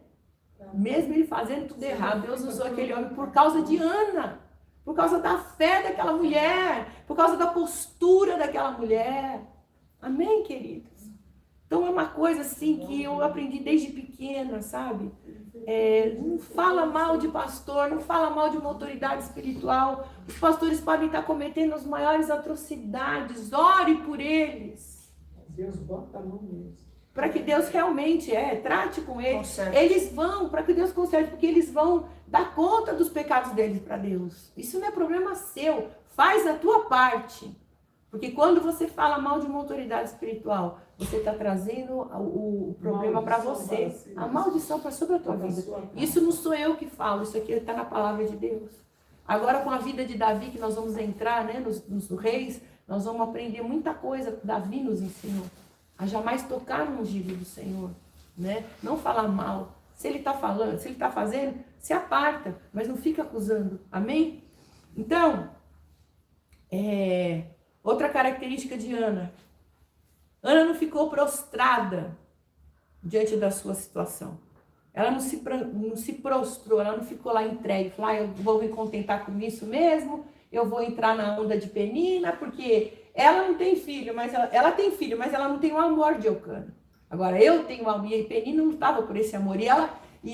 Mesmo ele fazendo tudo errado, Deus usou aquele homem por causa de Ana. Por causa da fé daquela mulher. Por causa da postura daquela mulher. Amém, queridos? Então é uma coisa assim que eu aprendi desde pequena, sabe? Não fala mal de pastor, não fala mal de uma autoridade espiritual. Os pastores podem estar cometendo as maiores atrocidades. Ore por eles. Deus bota a mão mesmo. Para que Deus realmente trate com eles. Conserte. Eles vão, para que Deus conserte, porque eles vão dar conta dos pecados deles para Deus. Isso não é problema seu. Faz a tua parte. Porque quando você fala mal de uma autoridade espiritual, você está trazendo o problema para você. A maldição para sobre a tua vida. Isso não sou eu que falo, isso aqui está na palavra de Deus. Agora com a vida de Davi, que nós vamos entrar, né, nos reis, nós vamos aprender muita coisa que Davi nos ensinou. A jamais tocar no ungido do Senhor, né? Não falar mal. Se ele está falando, se ele está fazendo, se aparta, mas não fica acusando. Amém? Então, outra característica de Ana. Ana não ficou prostrada diante da sua situação. Ela não se prostrou, ela não ficou lá entregue. Falou, eu vou me contentar com isso mesmo, eu vou entrar na onda de Penina, porque ela não tem filho, mas ela tem filho, mas ela não tem o amor de Eucana. Agora, eu tenho o amor, e Penina não estava por esse amor, e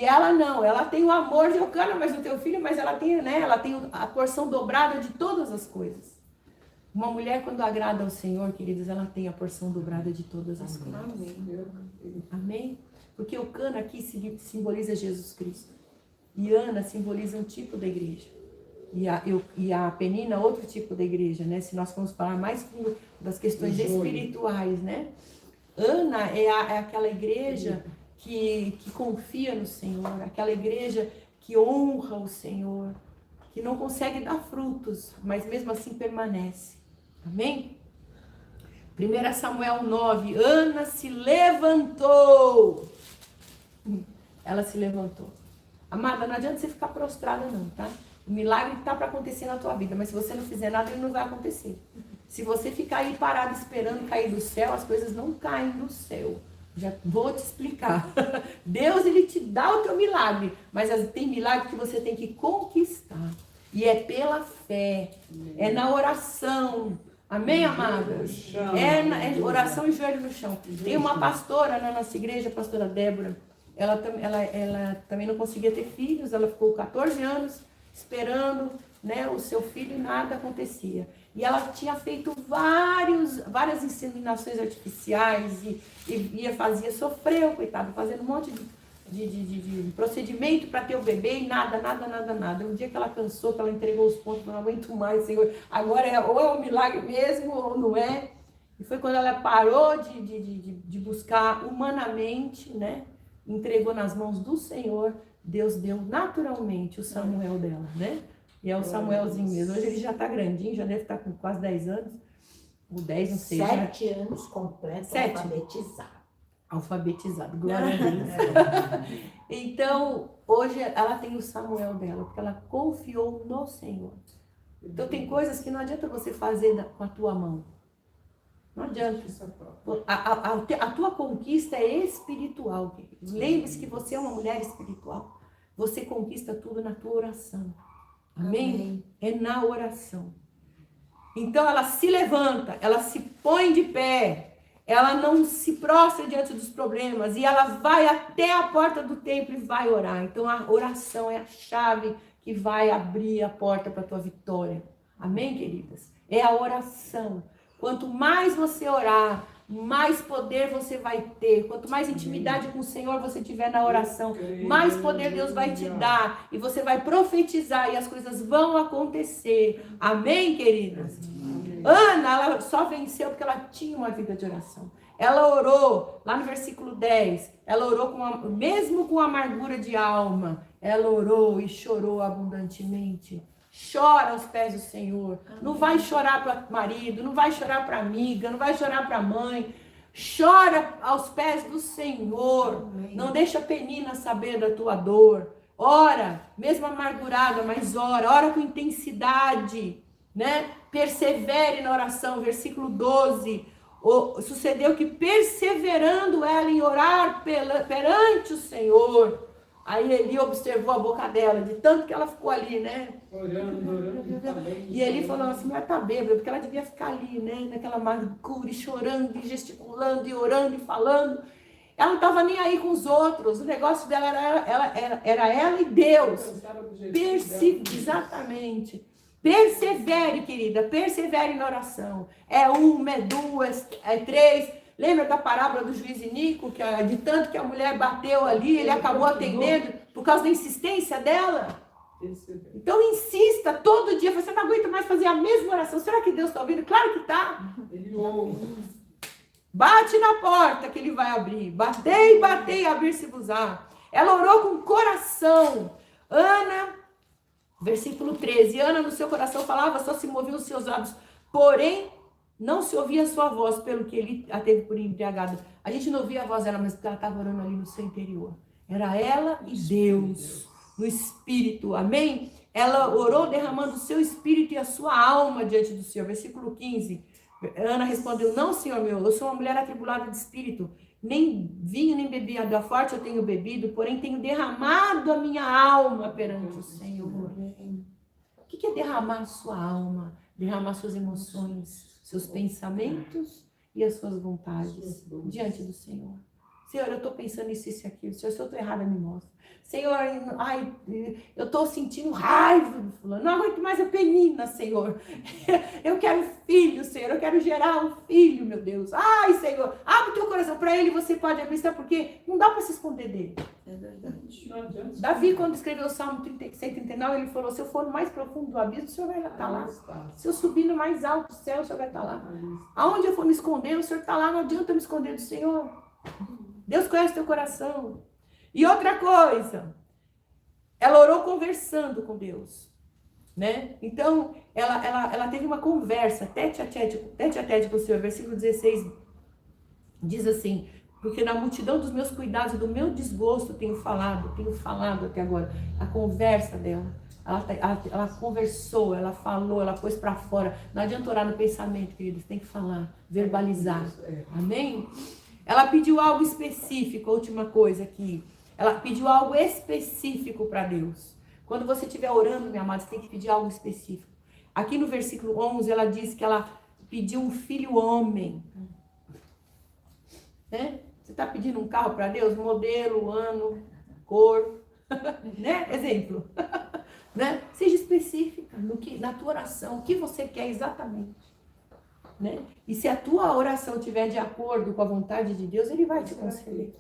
ela não, ela tem o amor de Eucana, mas não tem o filho, mas ela tem, né, ela tem a porção dobrada de todas as coisas. Uma mulher, quando agrada ao Senhor, queridos, ela tem a porção dobrada de todas as coisas. Amém. Amém? Porque Eucana aqui simboliza Jesus Cristo. E Ana simboliza um tipo da igreja. E a Penina, outro tipo da igreja, né? Se nós formos falar mais das questões espirituais, né? Ana é aquela igreja que confia no Senhor, aquela igreja que honra o Senhor, que não consegue dar frutos, mas mesmo assim permanece. Amém? 1 Samuel 9, Ana se levantou. Ela se levantou. Amada, não adianta você ficar prostrada não, tá? O milagre está para acontecer na tua vida, mas se você não fizer nada, ele não vai acontecer. Se você ficar aí parado esperando cair do céu, as coisas não caem do céu. Já vou te explicar. Deus, ele te dá o teu milagre, mas tem milagre que você tem que conquistar. E é pela fé, é na oração. Amém, amadas? É oração e joelho no chão. Tem uma pastora na nossa igreja, a pastora Débora. Ela também não conseguia ter filhos, ela ficou 14 anos esperando, né, o seu filho e nada acontecia. E ela tinha feito várias inseminações artificiais e fazia, sofreu, coitado, fazendo um monte de procedimento para ter o bebê e nada. Um dia que ela cansou, que ela entregou os pontos, não aguento mais, Senhor, agora ou é um milagre mesmo ou não é. E foi quando ela parou de buscar humanamente, né, entregou nas mãos do Senhor, Deus deu naturalmente o Samuel dela, né? E é o Samuelzinho mesmo. Hoje ele já está grandinho, já deve estar com quase 10 anos. Ou 10, não sei. 7 anos completos, Alfabetizado, glória a Deus. Então, hoje ela tem o Samuel dela, porque ela confiou no Senhor. Então, tem coisas que não adianta você fazer com a tua mão. Não adianta. A tua conquista é espiritual. Lembre-se que você é uma mulher espiritual. Você conquista tudo na tua oração. Amém? É na oração. Então ela se levanta, ela se põe de pé, ela não se prostra diante dos problemas e ela vai até a porta do templo e vai orar. Então a oração é a chave que vai abrir a porta para a tua vitória. Amém, queridas? É a oração. Quanto mais você orar, mais poder você vai ter. Quanto mais intimidade com o Senhor você tiver na oração, mais poder Deus vai te dar. E você vai profetizar e as coisas vão acontecer. Amém, queridas? Ana, ela só venceu porque ela tinha uma vida de oração. Ela orou, lá no versículo 10, ela orou mesmo com amargura de alma, ela orou e chorou abundantemente. Chora aos pés do Senhor. Não vai chorar para o marido, não vai chorar para a amiga, não vai chorar para a mãe. Chora aos pés do Senhor. Não deixa a Penina saber da tua dor. Ora, mesmo amargurada, mas ora. Ora com intensidade, né? Persevere na oração, versículo 12. Sucedeu que perseverando ela em orar perante o Senhor, aí Eli observou a boca dela, de tanto que ela ficou ali, né? Orando. E Eli falou assim, mas tá bêbada, porque ela devia ficar ali, né? Naquela amargura, e chorando, e gesticulando, e orando, e falando. Ela não estava nem aí com os outros, o negócio dela era ela e Deus. Exatamente. Persevere, querida, persevere na oração. É 1, é 2, é 3. Lembra da parábola do juiz Inico, que de tanto que a mulher bateu ali, ele acabou atendendo por causa da insistência dela? Então insista todo dia. Você não aguenta mais fazer a mesma oração. Será que Deus está ouvindo? Claro que está. Bate na porta que ele vai abrir. Batei, abrir-se-vos-á. Ela orou com coração. Ana... Versículo 13, Ana no seu coração falava, só se moviam os seus lábios, porém não se ouvia a sua voz, pelo que ele a teve por embriagada. A gente não ouvia a voz dela, mas porque ela estava orando ali no seu interior. Era ela e Deus, no Espírito, amém? Ela orou derramando o seu Espírito e a sua alma diante do Senhor. Versículo 15, Ana respondeu, não, Senhor meu, eu sou uma mulher atribulada de espírito, nem vinho nem bebida forte eu tenho bebido, porém tenho derramado a minha alma perante o Senhor. O que é derramar a sua alma? Derramar suas emoções, seus pensamentos e as suas vontades diante do Senhor. Senhor, eu estou pensando isso e aquilo. Senhor, se eu estou errada, me mostra. Senhor, ai, eu estou sentindo raiva do fulano. Não aguento mais a Penina, Senhor. Eu quero filho, Senhor. Eu quero gerar um filho, meu Deus. Ai, Senhor, abre o teu coração para ele. Você pode abrir, porque não dá para se esconder dele. É verdade. Davi, quando escreveu o Salmo 139, ele falou, se eu for no mais profundo do abismo, o Senhor vai estar lá. Se eu subir no mais alto do céu, o Senhor vai estar lá. Aonde eu for me esconder, o Senhor está lá. Não adianta eu me esconder do Senhor. Deus conhece teu coração. E outra coisa, ela orou conversando com Deus, né? Então, ela teve uma conversa, tete a tete com o Senhor. Versículo 16 diz assim, porque na multidão dos meus cuidados e do meu desgosto tenho falado até agora. A conversa dela, ela conversou, ela falou, ela pôs para fora. Não adianta orar no pensamento, queridos, tem que falar, verbalizar. Amém? Ela pediu algo específico, a última coisa aqui. Ela pediu algo específico para Deus. Quando você estiver orando, minha amada, você tem que pedir algo específico. Aqui no versículo 11, ela diz que ela pediu um filho homem. Né? Você está pedindo um carro para Deus? Modelo, ano, cor, né? Exemplo. Né? Seja específica na tua oração, o que você quer exatamente. Né? E se a tua oração estiver de acordo com a vontade de Deus, Ele vai te conceder.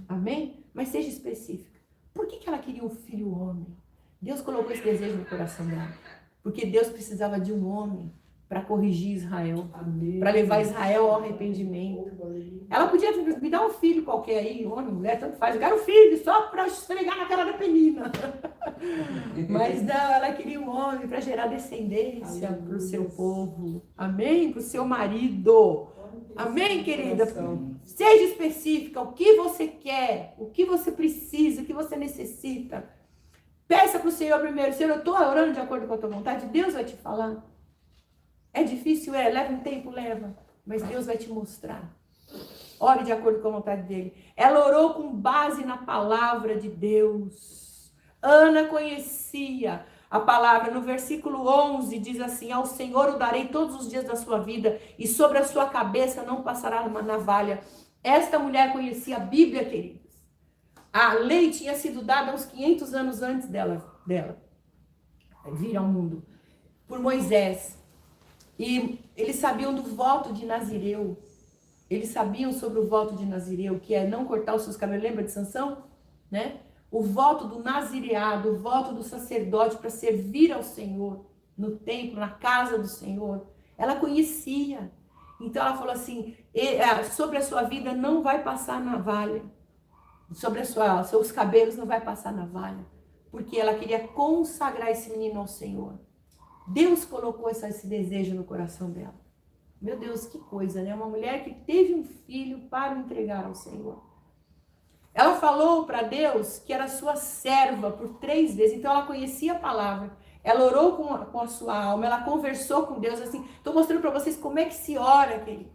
Amém? Mas seja específica. Por que ela queria um filho homem? Deus colocou esse desejo no coração dela. Porque Deus precisava de um homem para corrigir Israel, para levar Israel ao arrependimento. Ela podia me dar um filho qualquer aí, homem, mulher, tanto faz. Eu quero um filho só para esfregar na cara da Penina. Mas não, ela queria um homem para gerar descendência para o seu povo. Amém? Para o seu marido. Amém, querida? Seja específica, o que você quer, o que você precisa, o que você necessita. Peça para o Senhor primeiro. Senhor, eu estou orando de acordo com a tua vontade. Deus vai te falar. É difícil? Leva um tempo? Leva. Mas Deus vai te mostrar. Ore de acordo com a vontade dele. Ela orou com base na palavra de Deus. Ana conhecia a palavra. No versículo 11 diz assim: ao Senhor o darei todos os dias da sua vida, e sobre a sua cabeça não passará uma navalha. Esta mulher conhecia a Bíblia, queridos. A lei tinha sido dada uns 500 anos antes dela vir ao mundo, por Moisés. E eles sabiam do voto de Nazireu. Eles sabiam sobre o voto de Nazireu, que é não cortar os seus cabelos. Lembra de Sansão? Né? O voto do nazireado, o voto do sacerdote para servir ao Senhor no templo, na casa do Senhor. Ela conhecia. Então ela falou assim: sobre a sua vida não vai passar navalha. Sobre seus cabelos não vai passar navalha. Porque ela queria consagrar esse menino ao Senhor. Deus colocou esse desejo no coração dela. Meu Deus, que coisa, né? Uma mulher que teve um filho para o entregar ao Senhor. Ela falou para Deus que era sua serva por 3 vezes. Então ela conhecia a palavra. Ela orou com a sua alma. Ela conversou com Deus assim. Estou mostrando para vocês como é que se ora, querido.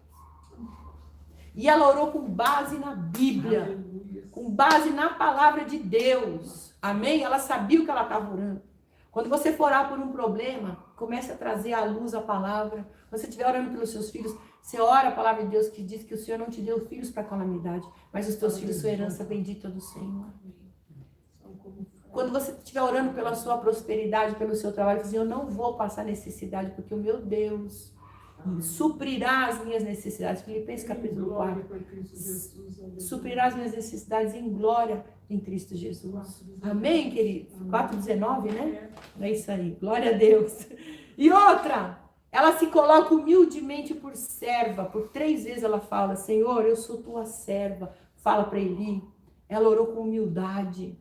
E ela orou com base na Bíblia. Aleluia. Com base na palavra de Deus. Amém? Ela sabia o que ela estava orando. Quando você for orar por um problema, comece a trazer à luz a palavra. Quando você estiver orando pelos seus filhos, você ora a palavra de Deus que diz que o Senhor não te deu filhos para calamidade, mas os teus filhos são herança bendita do Senhor. Quando você estiver orando pela sua prosperidade, pelo seu trabalho, diz: eu não vou passar necessidade, porque o meu Deus suprirá as minhas necessidades. Filipenses capítulo 4. Suprirá as minhas necessidades em glória em Cristo Jesus. Amém, querido? 4,19, né? É isso aí. Glória a Deus. E outra, ela se coloca humildemente por serva. Por 3 vezes ela fala: Senhor, eu sou tua serva. Fala para Eli. Ela orou com humildade.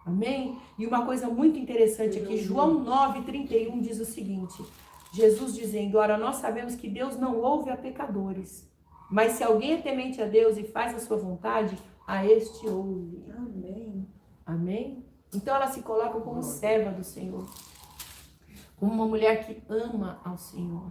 Amém? E uma coisa muito interessante aqui, João 9,31 diz o seguinte: Jesus dizendo: ora, nós sabemos que Deus não ouve a pecadores, mas se alguém é temente a Deus e faz a sua vontade, a este ouve. Amém. Amém? Então ela se coloca como serva do Senhor, como uma mulher que ama ao Senhor,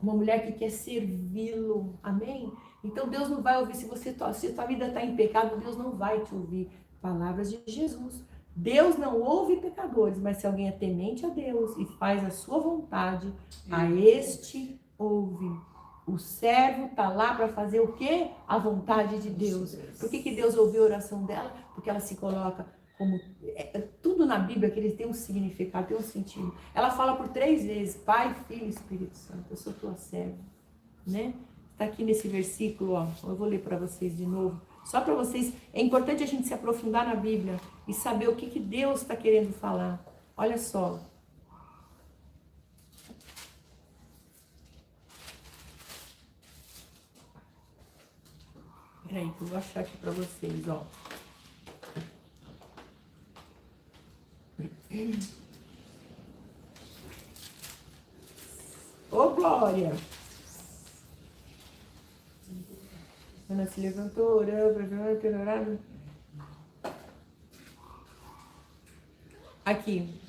uma mulher que quer servi-lo. Amém? Então Deus não vai ouvir, se tua vida está em pecado, Deus não vai te ouvir. Palavras de Jesus. Deus não ouve pecadores, mas se alguém é temente a Deus e faz a sua vontade, a este ouve. O servo está lá para fazer o quê? A vontade de Deus. Por que Deus ouviu a oração dela? Porque ela se coloca como... tudo na Bíblia que ele tem um significado, tem um sentido. Ela fala por 3 vezes: Pai, Filho e Espírito Santo, eu sou tua serva. Né? Está aqui nesse versículo, ó. Eu vou ler para vocês de novo. Só para vocês, é importante a gente se aprofundar na Bíblia e saber o que Deus está querendo falar. Olha só. Peraí, que eu vou achar aqui para vocês, ó. Ô, Glória! Ana se levantou, orou, orando. Aqui.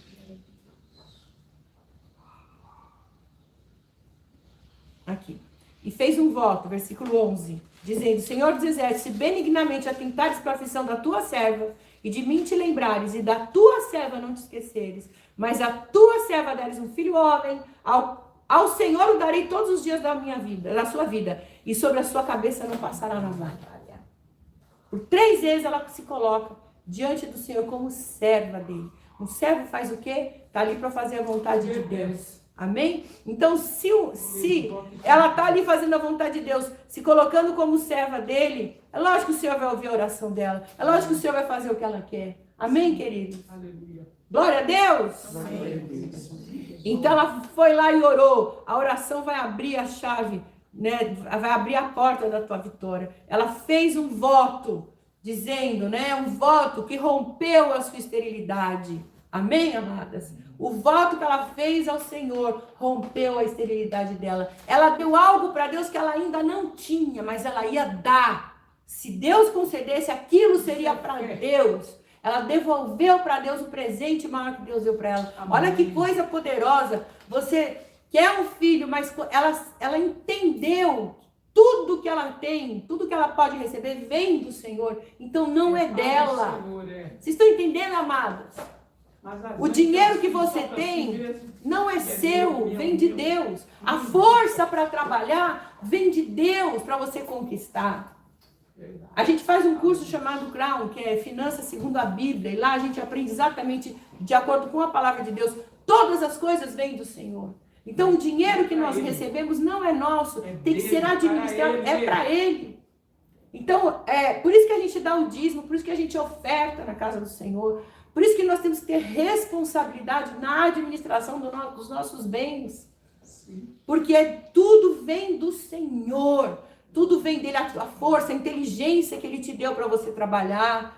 Aqui. E fez um voto, versículo 11, dizendo: Senhor dos Exércitos, se benignamente atentares para a aflição da tua serva, e de mim te lembrares, e da tua serva não te esqueceres, mas a tua serva deres um filho homem, ao Senhor o darei todos os dias da minha vida, da sua vida, e sobre a sua cabeça não passará navalha. Por 3 vezes ela se coloca diante do Senhor como serva dele. Um servo faz o quê? Está ali para fazer a vontade de Deus. Amém? Então, se ela está ali fazendo a vontade de Deus, se colocando como serva dele, é lógico que o Senhor vai ouvir a oração dela. É lógico que o Senhor vai fazer o que ela quer. Amém, querido? Aleluia. Glória a Deus! Amém. Então ela foi lá e orou. A oração vai abrir a chave, né? Vai abrir a porta da tua vitória. Ela fez um voto, dizendo, né? Um voto que rompeu a sua esterilidade. Amém, amadas? O voto que ela fez ao Senhor rompeu a esterilidade dela. Ela deu algo para Deus que ela ainda não tinha, mas ela ia dar. Se Deus concedesse, aquilo seria para Deus. Ela devolveu para Deus o presente maior que Deus deu para ela. Amém. Olha que coisa poderosa. Você quer um filho, mas ela entendeu tudo que ela tem, tudo que ela pode receber vem do Senhor. Então não é dela. Vocês estão entendendo, amados? O dinheiro que você tem não é seu, vem de Deus. A força para trabalhar vem de Deus para você conquistar. A gente faz um curso chamado Crown, que é Finanças segundo a Bíblia, e lá a gente aprende exatamente de acordo com a palavra de Deus. Todas as coisas vêm do Senhor. Então o dinheiro que nós recebemos não é nosso, tem que ser administrado, é para Ele. Então, por isso que a gente dá o dízimo, por isso que a gente oferta na casa do Senhor, por isso que nós temos que ter responsabilidade na administração dos nossos bens. Porque tudo vem do Senhor, tudo vem dele, a força, a inteligência que Ele te deu para você trabalhar.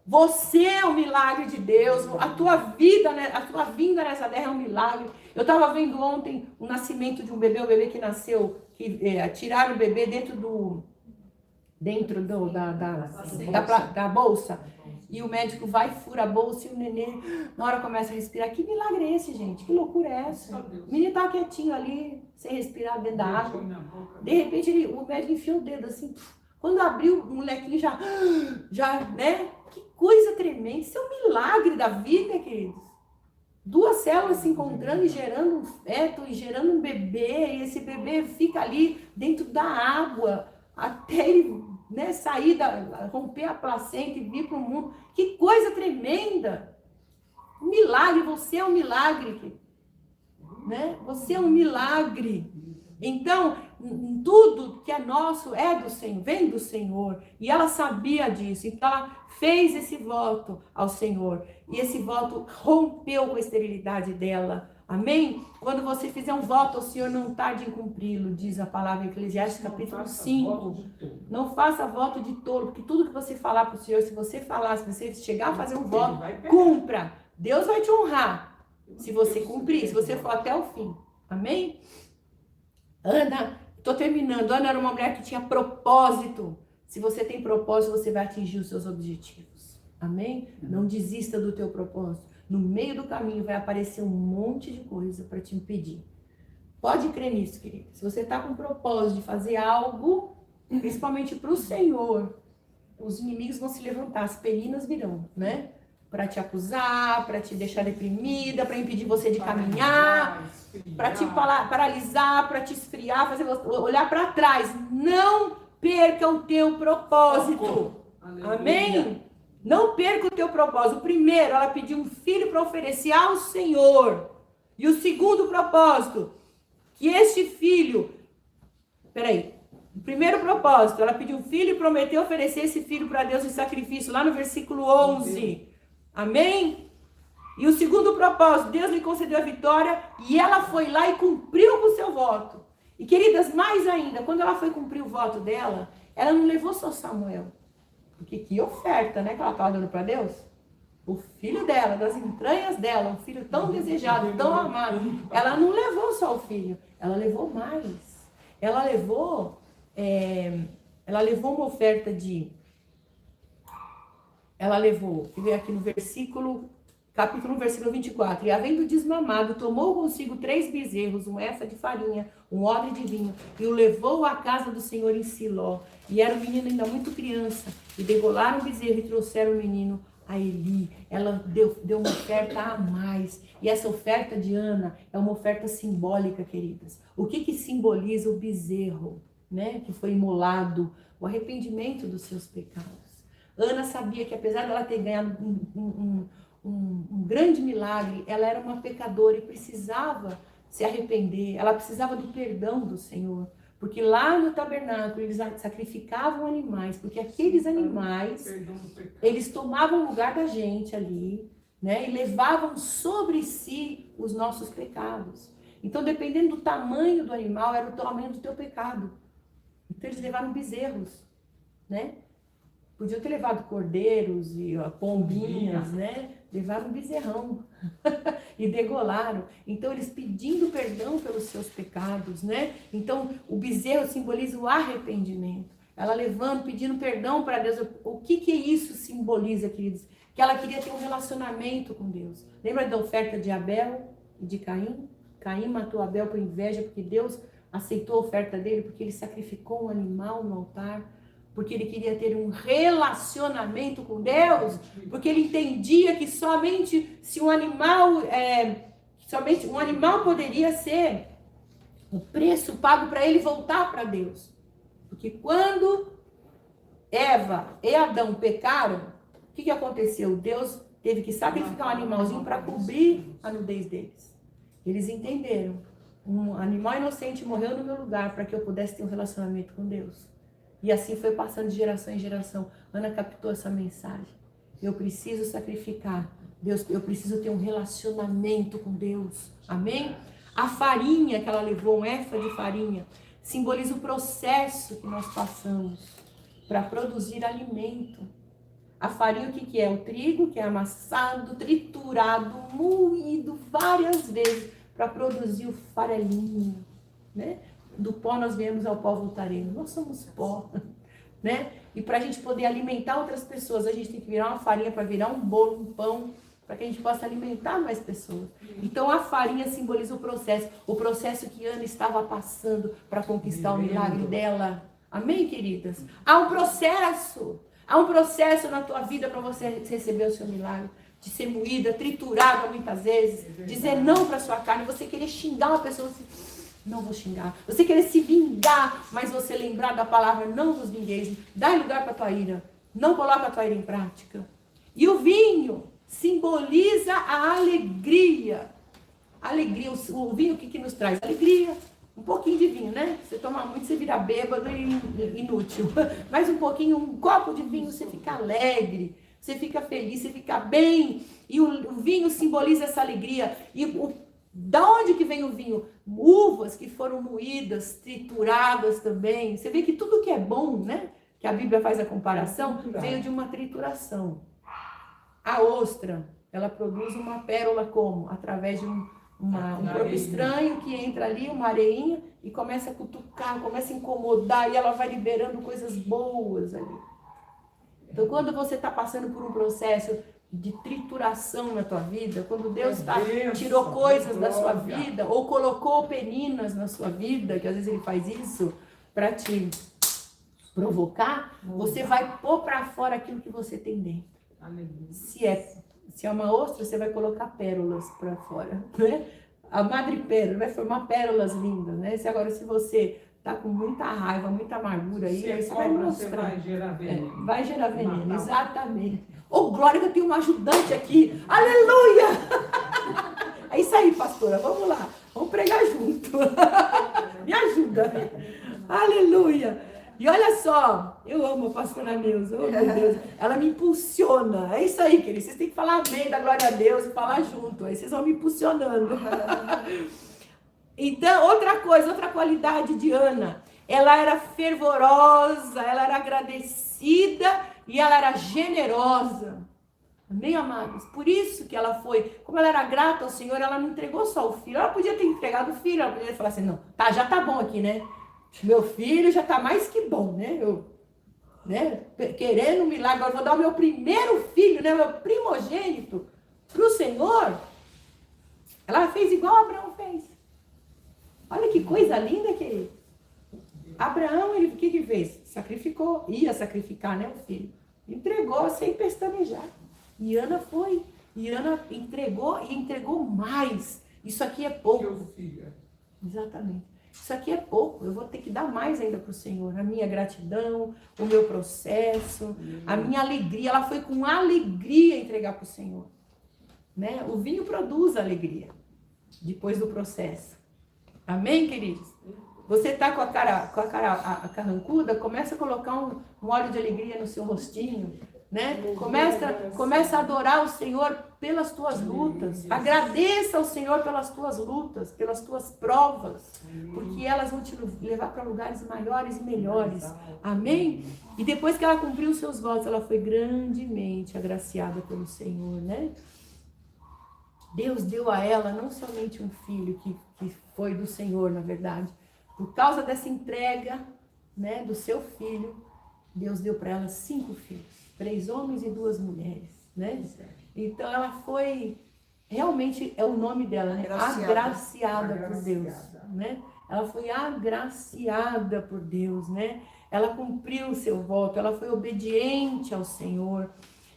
Você é um milagre de Deus, a tua vida, né, a tua vinda nessa terra é um milagre. Eu estava vendo ontem o nascimento de um bebê, o bebê que nasceu, que tiraram o bebê dentro da bolsa, e o médico vai, fura a bolsa e o neném na hora começa a respirar. Que milagre é esse, gente? Que loucura é essa? O menino estava quietinho ali, sem respirar dentro da água. De repente o médico enfiou o dedo assim, quando abriu, o molequinho já, né? Que coisa tremenda, isso é um milagre da vida, queridos. Duas células se encontrando e gerando um feto, e gerando um bebê, e esse bebê fica ali dentro da água, até ele, né, sair, romper a placenta e vir para o mundo. Que coisa tremenda! Um milagre, você é um milagre, né? Você é um milagre. Então, tudo que é nosso é do Senhor, vem do Senhor. E ela sabia disso, então ela fez esse voto ao Senhor. E esse voto rompeu com a esterilidade dela. Amém? Quando você fizer um voto ao Senhor, não tarde em cumpri-lo, diz a palavra em Eclesiastes capítulo 5. Não faça voto de tolo, porque tudo que você falar para o Senhor, se você falar, se você chegar a fazer um voto, cumpra. Deus vai te honrar se você cumprir, se você for até o fim. Amém? Ana, estou terminando. Ana era uma mulher que tinha propósito. Se você tem propósito, você vai atingir os seus objetivos. Amém? Não desista do teu propósito. No meio do caminho vai aparecer um monte de coisa para te impedir. Pode crer nisso, querido. Se você está com o propósito de fazer algo, principalmente para o Senhor, os inimigos vão se levantar, as pelinas virão, né? Para te acusar, para te deixar deprimida, para impedir você de caminhar, para te paralisar, para te esfriar, fazer você olhar para trás. Não perca o teu propósito. Amém? Não perca o teu propósito. O primeiro, ela pediu um filho para oferecer ao Senhor. E o segundo propósito, que este filho... O primeiro propósito, ela pediu um filho e prometeu oferecer esse filho para Deus em sacrifício, lá no versículo 11. Amém? E o segundo propósito, Deus lhe concedeu a vitória e ela foi lá e cumpriu com o seu voto. E queridas, mais ainda, quando ela foi cumprir o voto dela, ela não levou só Samuel. Porque que oferta, né, que ela estava dando para Deus? O filho dela, das entranhas dela, um filho tão desejado, tão amado. Ela não levou só o filho, ela levou mais. Ela levou uma oferta de... Ela levou, que veio aqui no capítulo 1, versículo 24. E havendo desmamado, tomou consigo 3 bezerros, um efa de farinha, um odre de vinho, e o levou à casa do Senhor em Siló. E era um menino ainda muito criança. E degolaram o bezerro e trouxeram o menino a Eli. Ela deu uma oferta a mais. E essa oferta de Ana é uma oferta simbólica, queridas. O que simboliza o bezerro, né? Que foi imolado, o arrependimento dos seus pecados. Ana sabia que apesar dela ter ganhado um grande milagre, ela era uma pecadora e precisava se arrepender. Ela precisava do perdão do Senhor. Porque lá no tabernáculo eles sacrificavam animais, porque aqueles animais, eles tomavam o lugar da gente ali, né? E levavam sobre si os nossos pecados. Então, dependendo do tamanho do animal, era o tamanho do teu pecado. Então, eles levaram bezerros, né? Podiam ter levado cordeiros e pombinhas, né? Levaram um bezerrão e degolaram. Então, eles pedindo perdão pelos seus pecados, né? Então, o bezerro simboliza o arrependimento. Ela levando, pedindo perdão para Deus. O que isso simboliza, queridos? Que ela queria ter um relacionamento com Deus. Lembra da oferta de Abel e de Caim? Caim matou Abel por inveja, porque Deus aceitou a oferta dele, porque ele sacrificou um animal no altar. porque ele queria ter um relacionamento com Deus, porque ele entendia que somente um animal poderia ser o preço pago para ele voltar para Deus. Porque quando Eva e Adão pecaram, o que aconteceu? Deus teve que sacrificar um animalzinho para cobrir a nudez deles. Eles entenderam. Um animal inocente morreu no meu lugar para que eu pudesse ter um relacionamento com Deus. E assim foi passando de geração em geração. Ana captou essa mensagem. Eu preciso sacrificar. Deus, eu preciso ter um relacionamento com Deus. Amém? A farinha que ela levou, um éfa de farinha, simboliza o processo que nós passamos para produzir alimento. A farinha, o que é? O trigo que é amassado, triturado, moído várias vezes para produzir o farelinho, né? Do pó nós viemos, ao pó voltaremos. Nós somos pó, né? E para a gente poder alimentar outras pessoas, a gente tem que virar uma farinha para virar um bolo, um pão, para que a gente possa alimentar mais pessoas. Então a farinha simboliza o processo que Ana estava passando para conquistar o milagre dela. Amém, queridas? Há um processo na tua vida para você receber o seu milagre. De ser moída, triturada muitas vezes, dizer não para sua carne, você querer xingar uma pessoa, você, não vou xingar. Você querer se vingar, mas você lembrar da palavra, não vos vingueis, dá lugar para a tua ira, não coloca a tua ira em prática. E o vinho simboliza a alegria. Alegria, o vinho o que nos traz? Alegria. Um pouquinho de vinho, né? Você toma muito, você vira bêbado e inútil. Mas um pouquinho, um copo de vinho, você fica alegre. Você fica feliz, você fica bem. E o vinho simboliza essa alegria. E da onde que vem o vinho? Uvas que foram moídas, trituradas também. Você vê que tudo que é bom, né? Que a Bíblia faz a comparação, veio de uma trituração. A ostra, ela produz uma pérola como? Através de um corpo estranho que entra ali, uma areinha, e começa a cutucar, começa a incomodar, e ela vai liberando coisas boas ali. Então, quando você está passando por um processo de trituração na tua vida, quando Deus tirou coisas da sua vida, ou colocou peninas na sua vida, que às vezes Ele faz isso para te provocar, você vai pôr para fora aquilo que você tem dentro. Se é uma ostra, você vai colocar pérolas para fora, né? A madrepérola vai formar pérolas lindas, né? Agora, se você tá com muita raiva, muita amargura aí você vai mostrar. Vai gerar veneno. Vai gerar veneno, exatamente. Ô, glória, que eu tenho um ajudante aqui. Aleluia! É isso aí, pastora. Vamos lá. Vamos pregar junto. Me ajuda. Aleluia. E olha só, eu amo a pastora Neuza, oh meu Deus, ela me impulsiona. É isso aí, queridos, vocês têm que falar bem da glória a Deus e falar junto, aí vocês vão me impulsionando. Então, outra coisa, outra qualidade de Ana, ela era fervorosa, ela era agradecida e ela era generosa. Amém, amados? Por isso que ela foi, como ela era grata ao Senhor, ela não entregou só o filho, ela podia ter entregado o filho, ela podia falar assim, não, tá, já tá bom aqui, né? Meu filho já está mais que bom, né? Querendo um milagre, agora vou dar o meu primeiro filho, né? Meu primogênito para o Senhor. Ela fez igual Abraão fez. Olha que coisa linda que Abraão, ele o que fez? Sacrificou, ia sacrificar, né, o filho. Entregou sem pestanejar. E Ana foi. E Ana entregou e entregou mais. Isso aqui é pouco. Exatamente. Isso aqui é pouco, eu vou ter que dar mais ainda para o Senhor. A minha gratidão, o meu processo, a minha alegria. Ela foi com alegria entregar para o Senhor. Né? O vinho produz alegria depois do processo. Amém, queridos? Você está com a cara carrancuda, começa a colocar um óleo de alegria no seu rostinho. Né? Começa a adorar o Senhor pelas tuas lutas. Agradeça ao Senhor pelas tuas lutas, pelas tuas provas, porque elas vão te levar para lugares maiores e melhores. Amém? E depois que ela cumpriu os seus votos, ela foi grandemente agraciada pelo Senhor, né? Deus deu a ela não somente um filho que foi do Senhor, na verdade. Por causa dessa entrega, né, do seu filho, Deus deu para ela 5 filhos. 3 homens e 2 mulheres, né? Então ela foi, realmente é o nome dela, né? Agraciada por Deus, né? Ela foi agraciada por Deus, né? ela cumpriu o seu voto, ela foi obediente ao Senhor.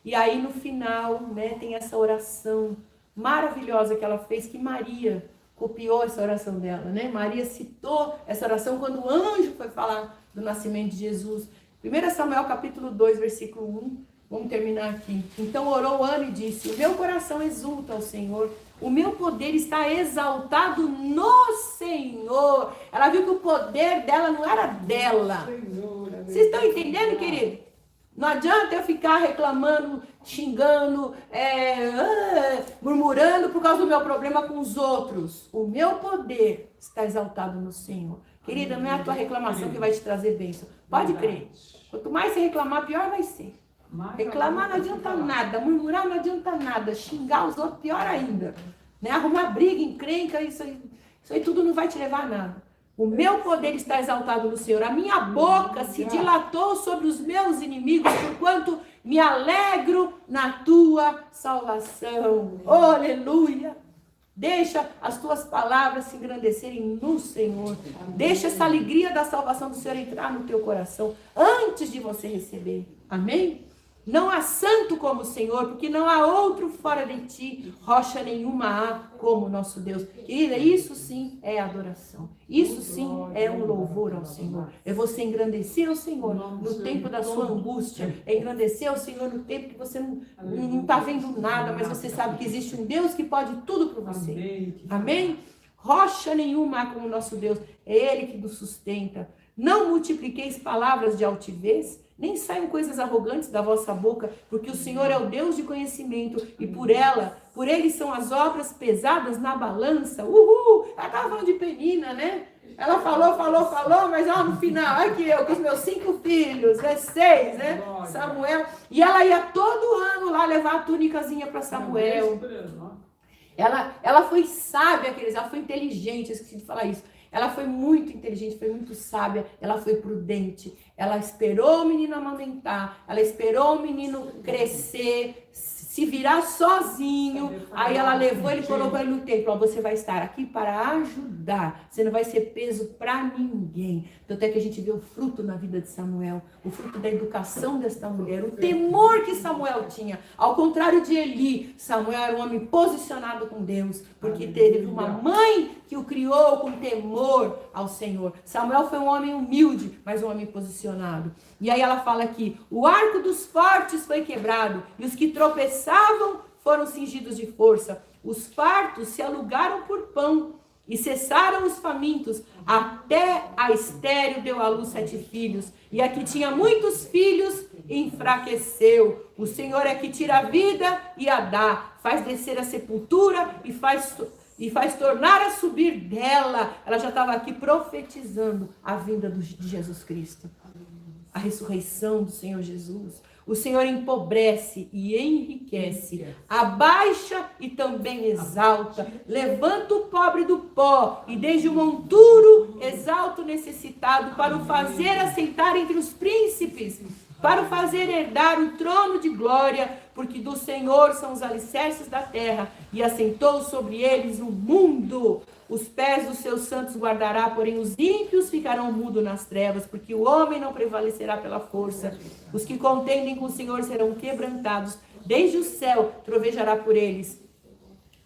E aí no final, né, tem essa oração maravilhosa que ela fez, que Maria copiou essa oração dela, né? Maria citou essa oração quando o anjo foi falar do nascimento de Jesus. 1 Samuel capítulo 2, versículo 1, vamos terminar aqui. Então orou Ana e disse: o meu coração exulta ao Senhor, o meu poder está exaltado no Senhor. Ela viu que o poder dela não era dela. Vocês estão entendendo, querido? Não adianta eu ficar reclamando, xingando, murmurando por causa do meu problema com os outros. O meu poder está exaltado no Senhor. Querida, não é a tua reclamação que vai te trazer bênção. Pode crer. Quanto mais você reclamar, pior vai ser. Reclamar não adianta nada, murmurar não adianta nada, xingar os outros, pior ainda. Né? Arrumar briga, encrenca, isso aí tudo não vai te levar a nada. O meu poder está exaltado no Senhor. A minha boca se dilatou sobre os meus inimigos, porquanto me alegro na tua salvação. Oh, aleluia! Deixa as tuas palavras se engrandecerem no Senhor. Deixa essa alegria da salvação do Senhor entrar no teu coração antes de você receber. Amém? Não há santo como o Senhor, porque não há outro fora de ti, rocha nenhuma há como o nosso Deus. Querida, isso sim é adoração. Isso sim é um louvor ao Senhor. É você engrandecer o Senhor no tempo da sua angústia. É engrandecer o Senhor no tempo que você não está vendo nada, mas você sabe que existe um Deus que pode tudo por você. Amém? Rocha nenhuma há como o nosso Deus. É Ele que nos sustenta. Não multipliqueis palavras de altivez, nem saiam coisas arrogantes da vossa boca, porque o Senhor é o Deus de conhecimento, e por ele são as obras pesadas na balança. Uhul! Ela estava falando de Penina, né? Ela falou, mas no final, aqui eu com os meus 5 filhos, 6, né? Samuel. E ela ia todo ano lá levar a túnicazinha para Samuel. Ela foi sábia, ela foi inteligente, eu esqueci de falar isso. Ela foi muito inteligente, foi muito sábia, ela foi prudente. Ela esperou o menino amamentar, ela esperou o menino crescer, se virar sozinho. Aí ela levou ele e colocou ele no templo. Você vai estar aqui para ajudar. Você não vai ser peso para ninguém. Tanto é que a gente vê o fruto na vida de Samuel, o fruto da educação desta mulher, o temor que Samuel tinha. Ao contrário de Eli, Samuel era um homem posicionado com Deus, porque teve uma mãe que o criou com temor ao Senhor. Samuel foi um homem humilde, mas um homem posicionado. E aí ela fala aqui: o arco dos fortes foi quebrado, e os que tropeçavam foram cingidos de força. Os fartos se alugaram por pão, e cessaram os famintos. Até a estéril deu à luz 7 filhos, e a que tinha muitos filhos enfraqueceu. O Senhor é que tira a vida e a dá, faz descer a sepultura e faz tornar a subir dela. Ela já estava aqui profetizando a vinda de Jesus Cristo, a ressurreição do Senhor Jesus. O Senhor empobrece e enriquece, abaixa e também exalta, levanta o pobre do pó e desde o monturo exalta o necessitado, para o fazer assentar entre os príncipes, para o fazer herdar o trono de glória, porque do Senhor são os alicerces da terra, e assentou sobre eles o mundo. Os pés dos seus santos guardará, porém os ímpios ficarão mudos nas trevas, porque o homem não prevalecerá pela força. Os que contendem com o Senhor serão quebrantados, desde o céu trovejará por eles.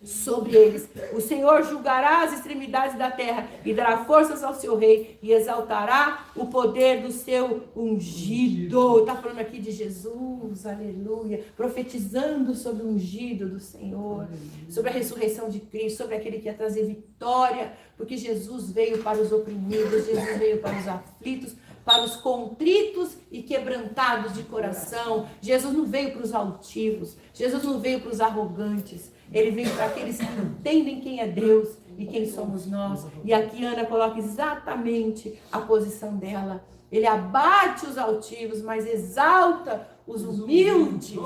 Sobre eles, o Senhor julgará as extremidades da terra e dará forças ao seu rei e exaltará o poder do seu ungido. Está falando aqui de Jesus, aleluia, profetizando sobre o ungido do Senhor, sobre a ressurreição de Cristo, sobre aquele que ia trazer vitória, porque Jesus veio para os oprimidos, Jesus veio para os aflitos, para os contritos e quebrantados de coração. Jesus não veio para os altivos, Jesus não veio para os arrogantes. Ele veio para aqueles que entendem quem é Deus e quem somos nós. E aqui Ana coloca exatamente a posição dela. Ele abate os altivos, mas exalta os humildes.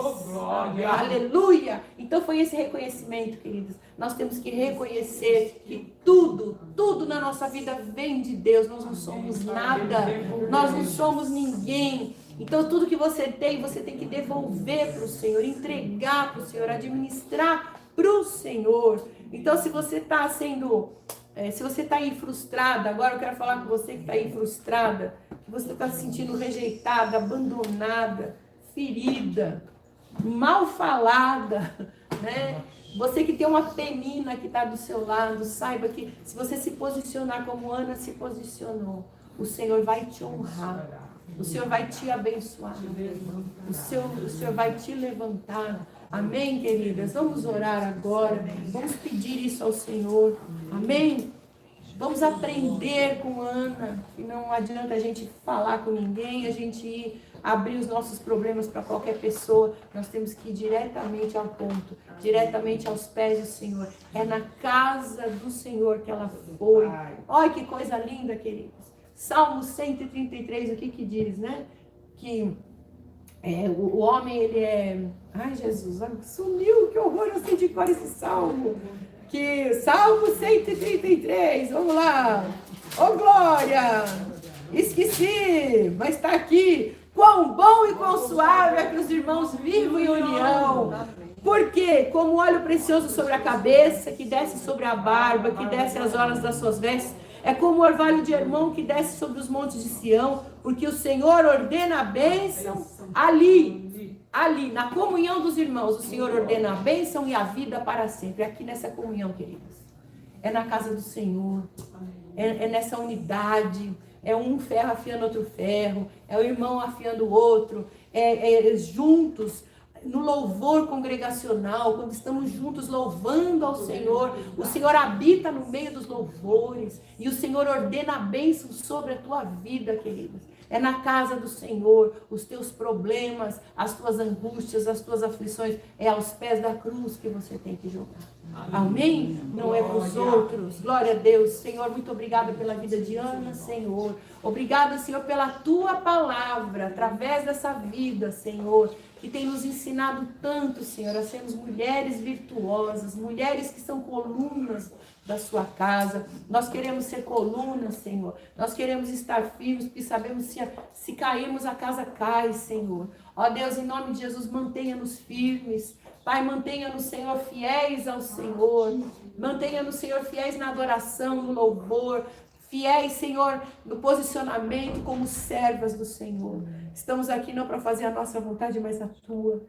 Aleluia! Então foi esse reconhecimento, queridos. Nós temos que reconhecer que tudo na nossa vida vem de Deus. Nós não somos nada. Nós não somos ninguém. Então tudo que você tem que devolver para o Senhor, entregar para o Senhor, administrar para o Senhor. Então se você está aí frustrada, agora eu quero falar com você que está aí frustrada, que você está se sentindo rejeitada, abandonada, ferida, mal falada, né? Você que tem uma penina que está do seu lado, saiba que se você se posicionar como Ana se posicionou, o Senhor vai te honrar, o Senhor vai te abençoar, o Senhor vai te levantar. Amém, queridas? Vamos orar agora, vamos pedir isso ao Senhor, amém? Vamos aprender com Ana, que não adianta a gente falar com ninguém, a gente ir abrir os nossos problemas para qualquer pessoa, nós temos que ir diretamente ao ponto, diretamente aos pés do Senhor. É na casa do Senhor que ela foi. Olha que coisa linda, queridos. Salmo 133, o que diz, né? Que o homem, ele é... Ai, Jesus, sumiu, que horror, eu sei de cor esse salmo. Que Salmo 133, vamos lá. Ô, glória! Esqueci, mas está aqui. Quão bom e quão suave é que os irmãos vivam em união. Porque, como óleo precioso sobre a cabeça, que desce sobre a barba, que desce as horas das suas vestes, é como o orvalho de Hermon que desce sobre os montes de Sião, porque o Senhor ordena a bênção ali, na comunhão dos irmãos, o Senhor ordena a bênção e a vida para sempre. Aqui nessa comunhão, queridos. É na casa do Senhor. É nessa unidade. É um ferro afiando outro ferro. É o irmão afiando o outro. Juntos, no louvor congregacional, quando estamos juntos louvando ao Senhor. O Senhor habita no meio dos louvores. E o Senhor ordena a bênção sobre a tua vida, queridos. É na casa do Senhor, os teus problemas, as tuas angústias, as tuas aflições, é aos pés da cruz que você tem que jogar. Amém? Não é para os outros. Glória a Deus. Senhor, muito obrigada pela vida de Ana, Senhor. Obrigada, Senhor, pela tua palavra, através dessa vida, Senhor, que tem nos ensinado tanto, Senhor, a sermos mulheres virtuosas, mulheres que são colunas da sua casa. Nós queremos ser colunas, Senhor. Nós queremos estar firmes, porque sabemos se cairmos, a casa cai, Senhor. Ó Deus, em nome de Jesus, mantenha-nos firmes. Pai, mantenha-nos, Senhor, fiéis ao Senhor. Mantenha-nos, Senhor, fiéis na adoração, no louvor. Fiéis, Senhor, no posicionamento como servas do Senhor. Estamos aqui não para fazer a nossa vontade, mas a tua.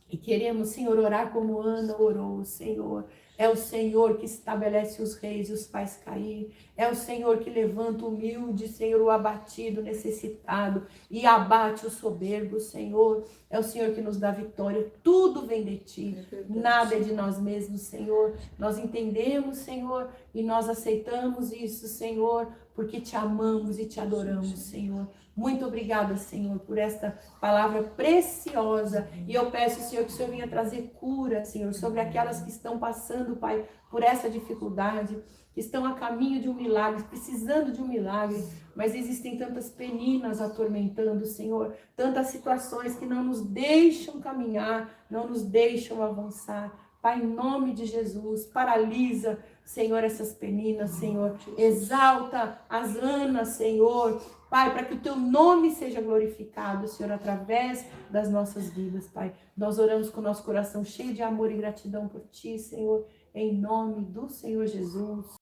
E queremos, Senhor, orar como Ana orou, Senhor. É o Senhor que estabelece os reis e os faz cair. É o Senhor que levanta o humilde, Senhor, o abatido, necessitado, e abate o soberbo, Senhor. É o Senhor que nos dá vitória. Tudo vem de ti. Nada é de nós mesmos, Senhor. Nós entendemos, Senhor, e nós aceitamos isso, Senhor, porque te amamos e te adoramos, Senhor. Muito obrigada, Senhor, por esta palavra preciosa. E eu peço, Senhor, que o Senhor venha trazer cura, Senhor, sobre aquelas que estão passando, Pai, por essa dificuldade, que estão a caminho de um milagre, precisando de um milagre, mas existem tantas peninas atormentando, Senhor, tantas situações que não nos deixam caminhar, não nos deixam avançar. Pai, em nome de Jesus, paralisa, Senhor, essas peninas, Senhor, exalta as Anas, Senhor, Pai, para que o teu nome seja glorificado, Senhor, através das nossas vidas, Pai. Nós oramos com o nosso coração cheio de amor e gratidão por ti, Senhor, em nome do Senhor Jesus.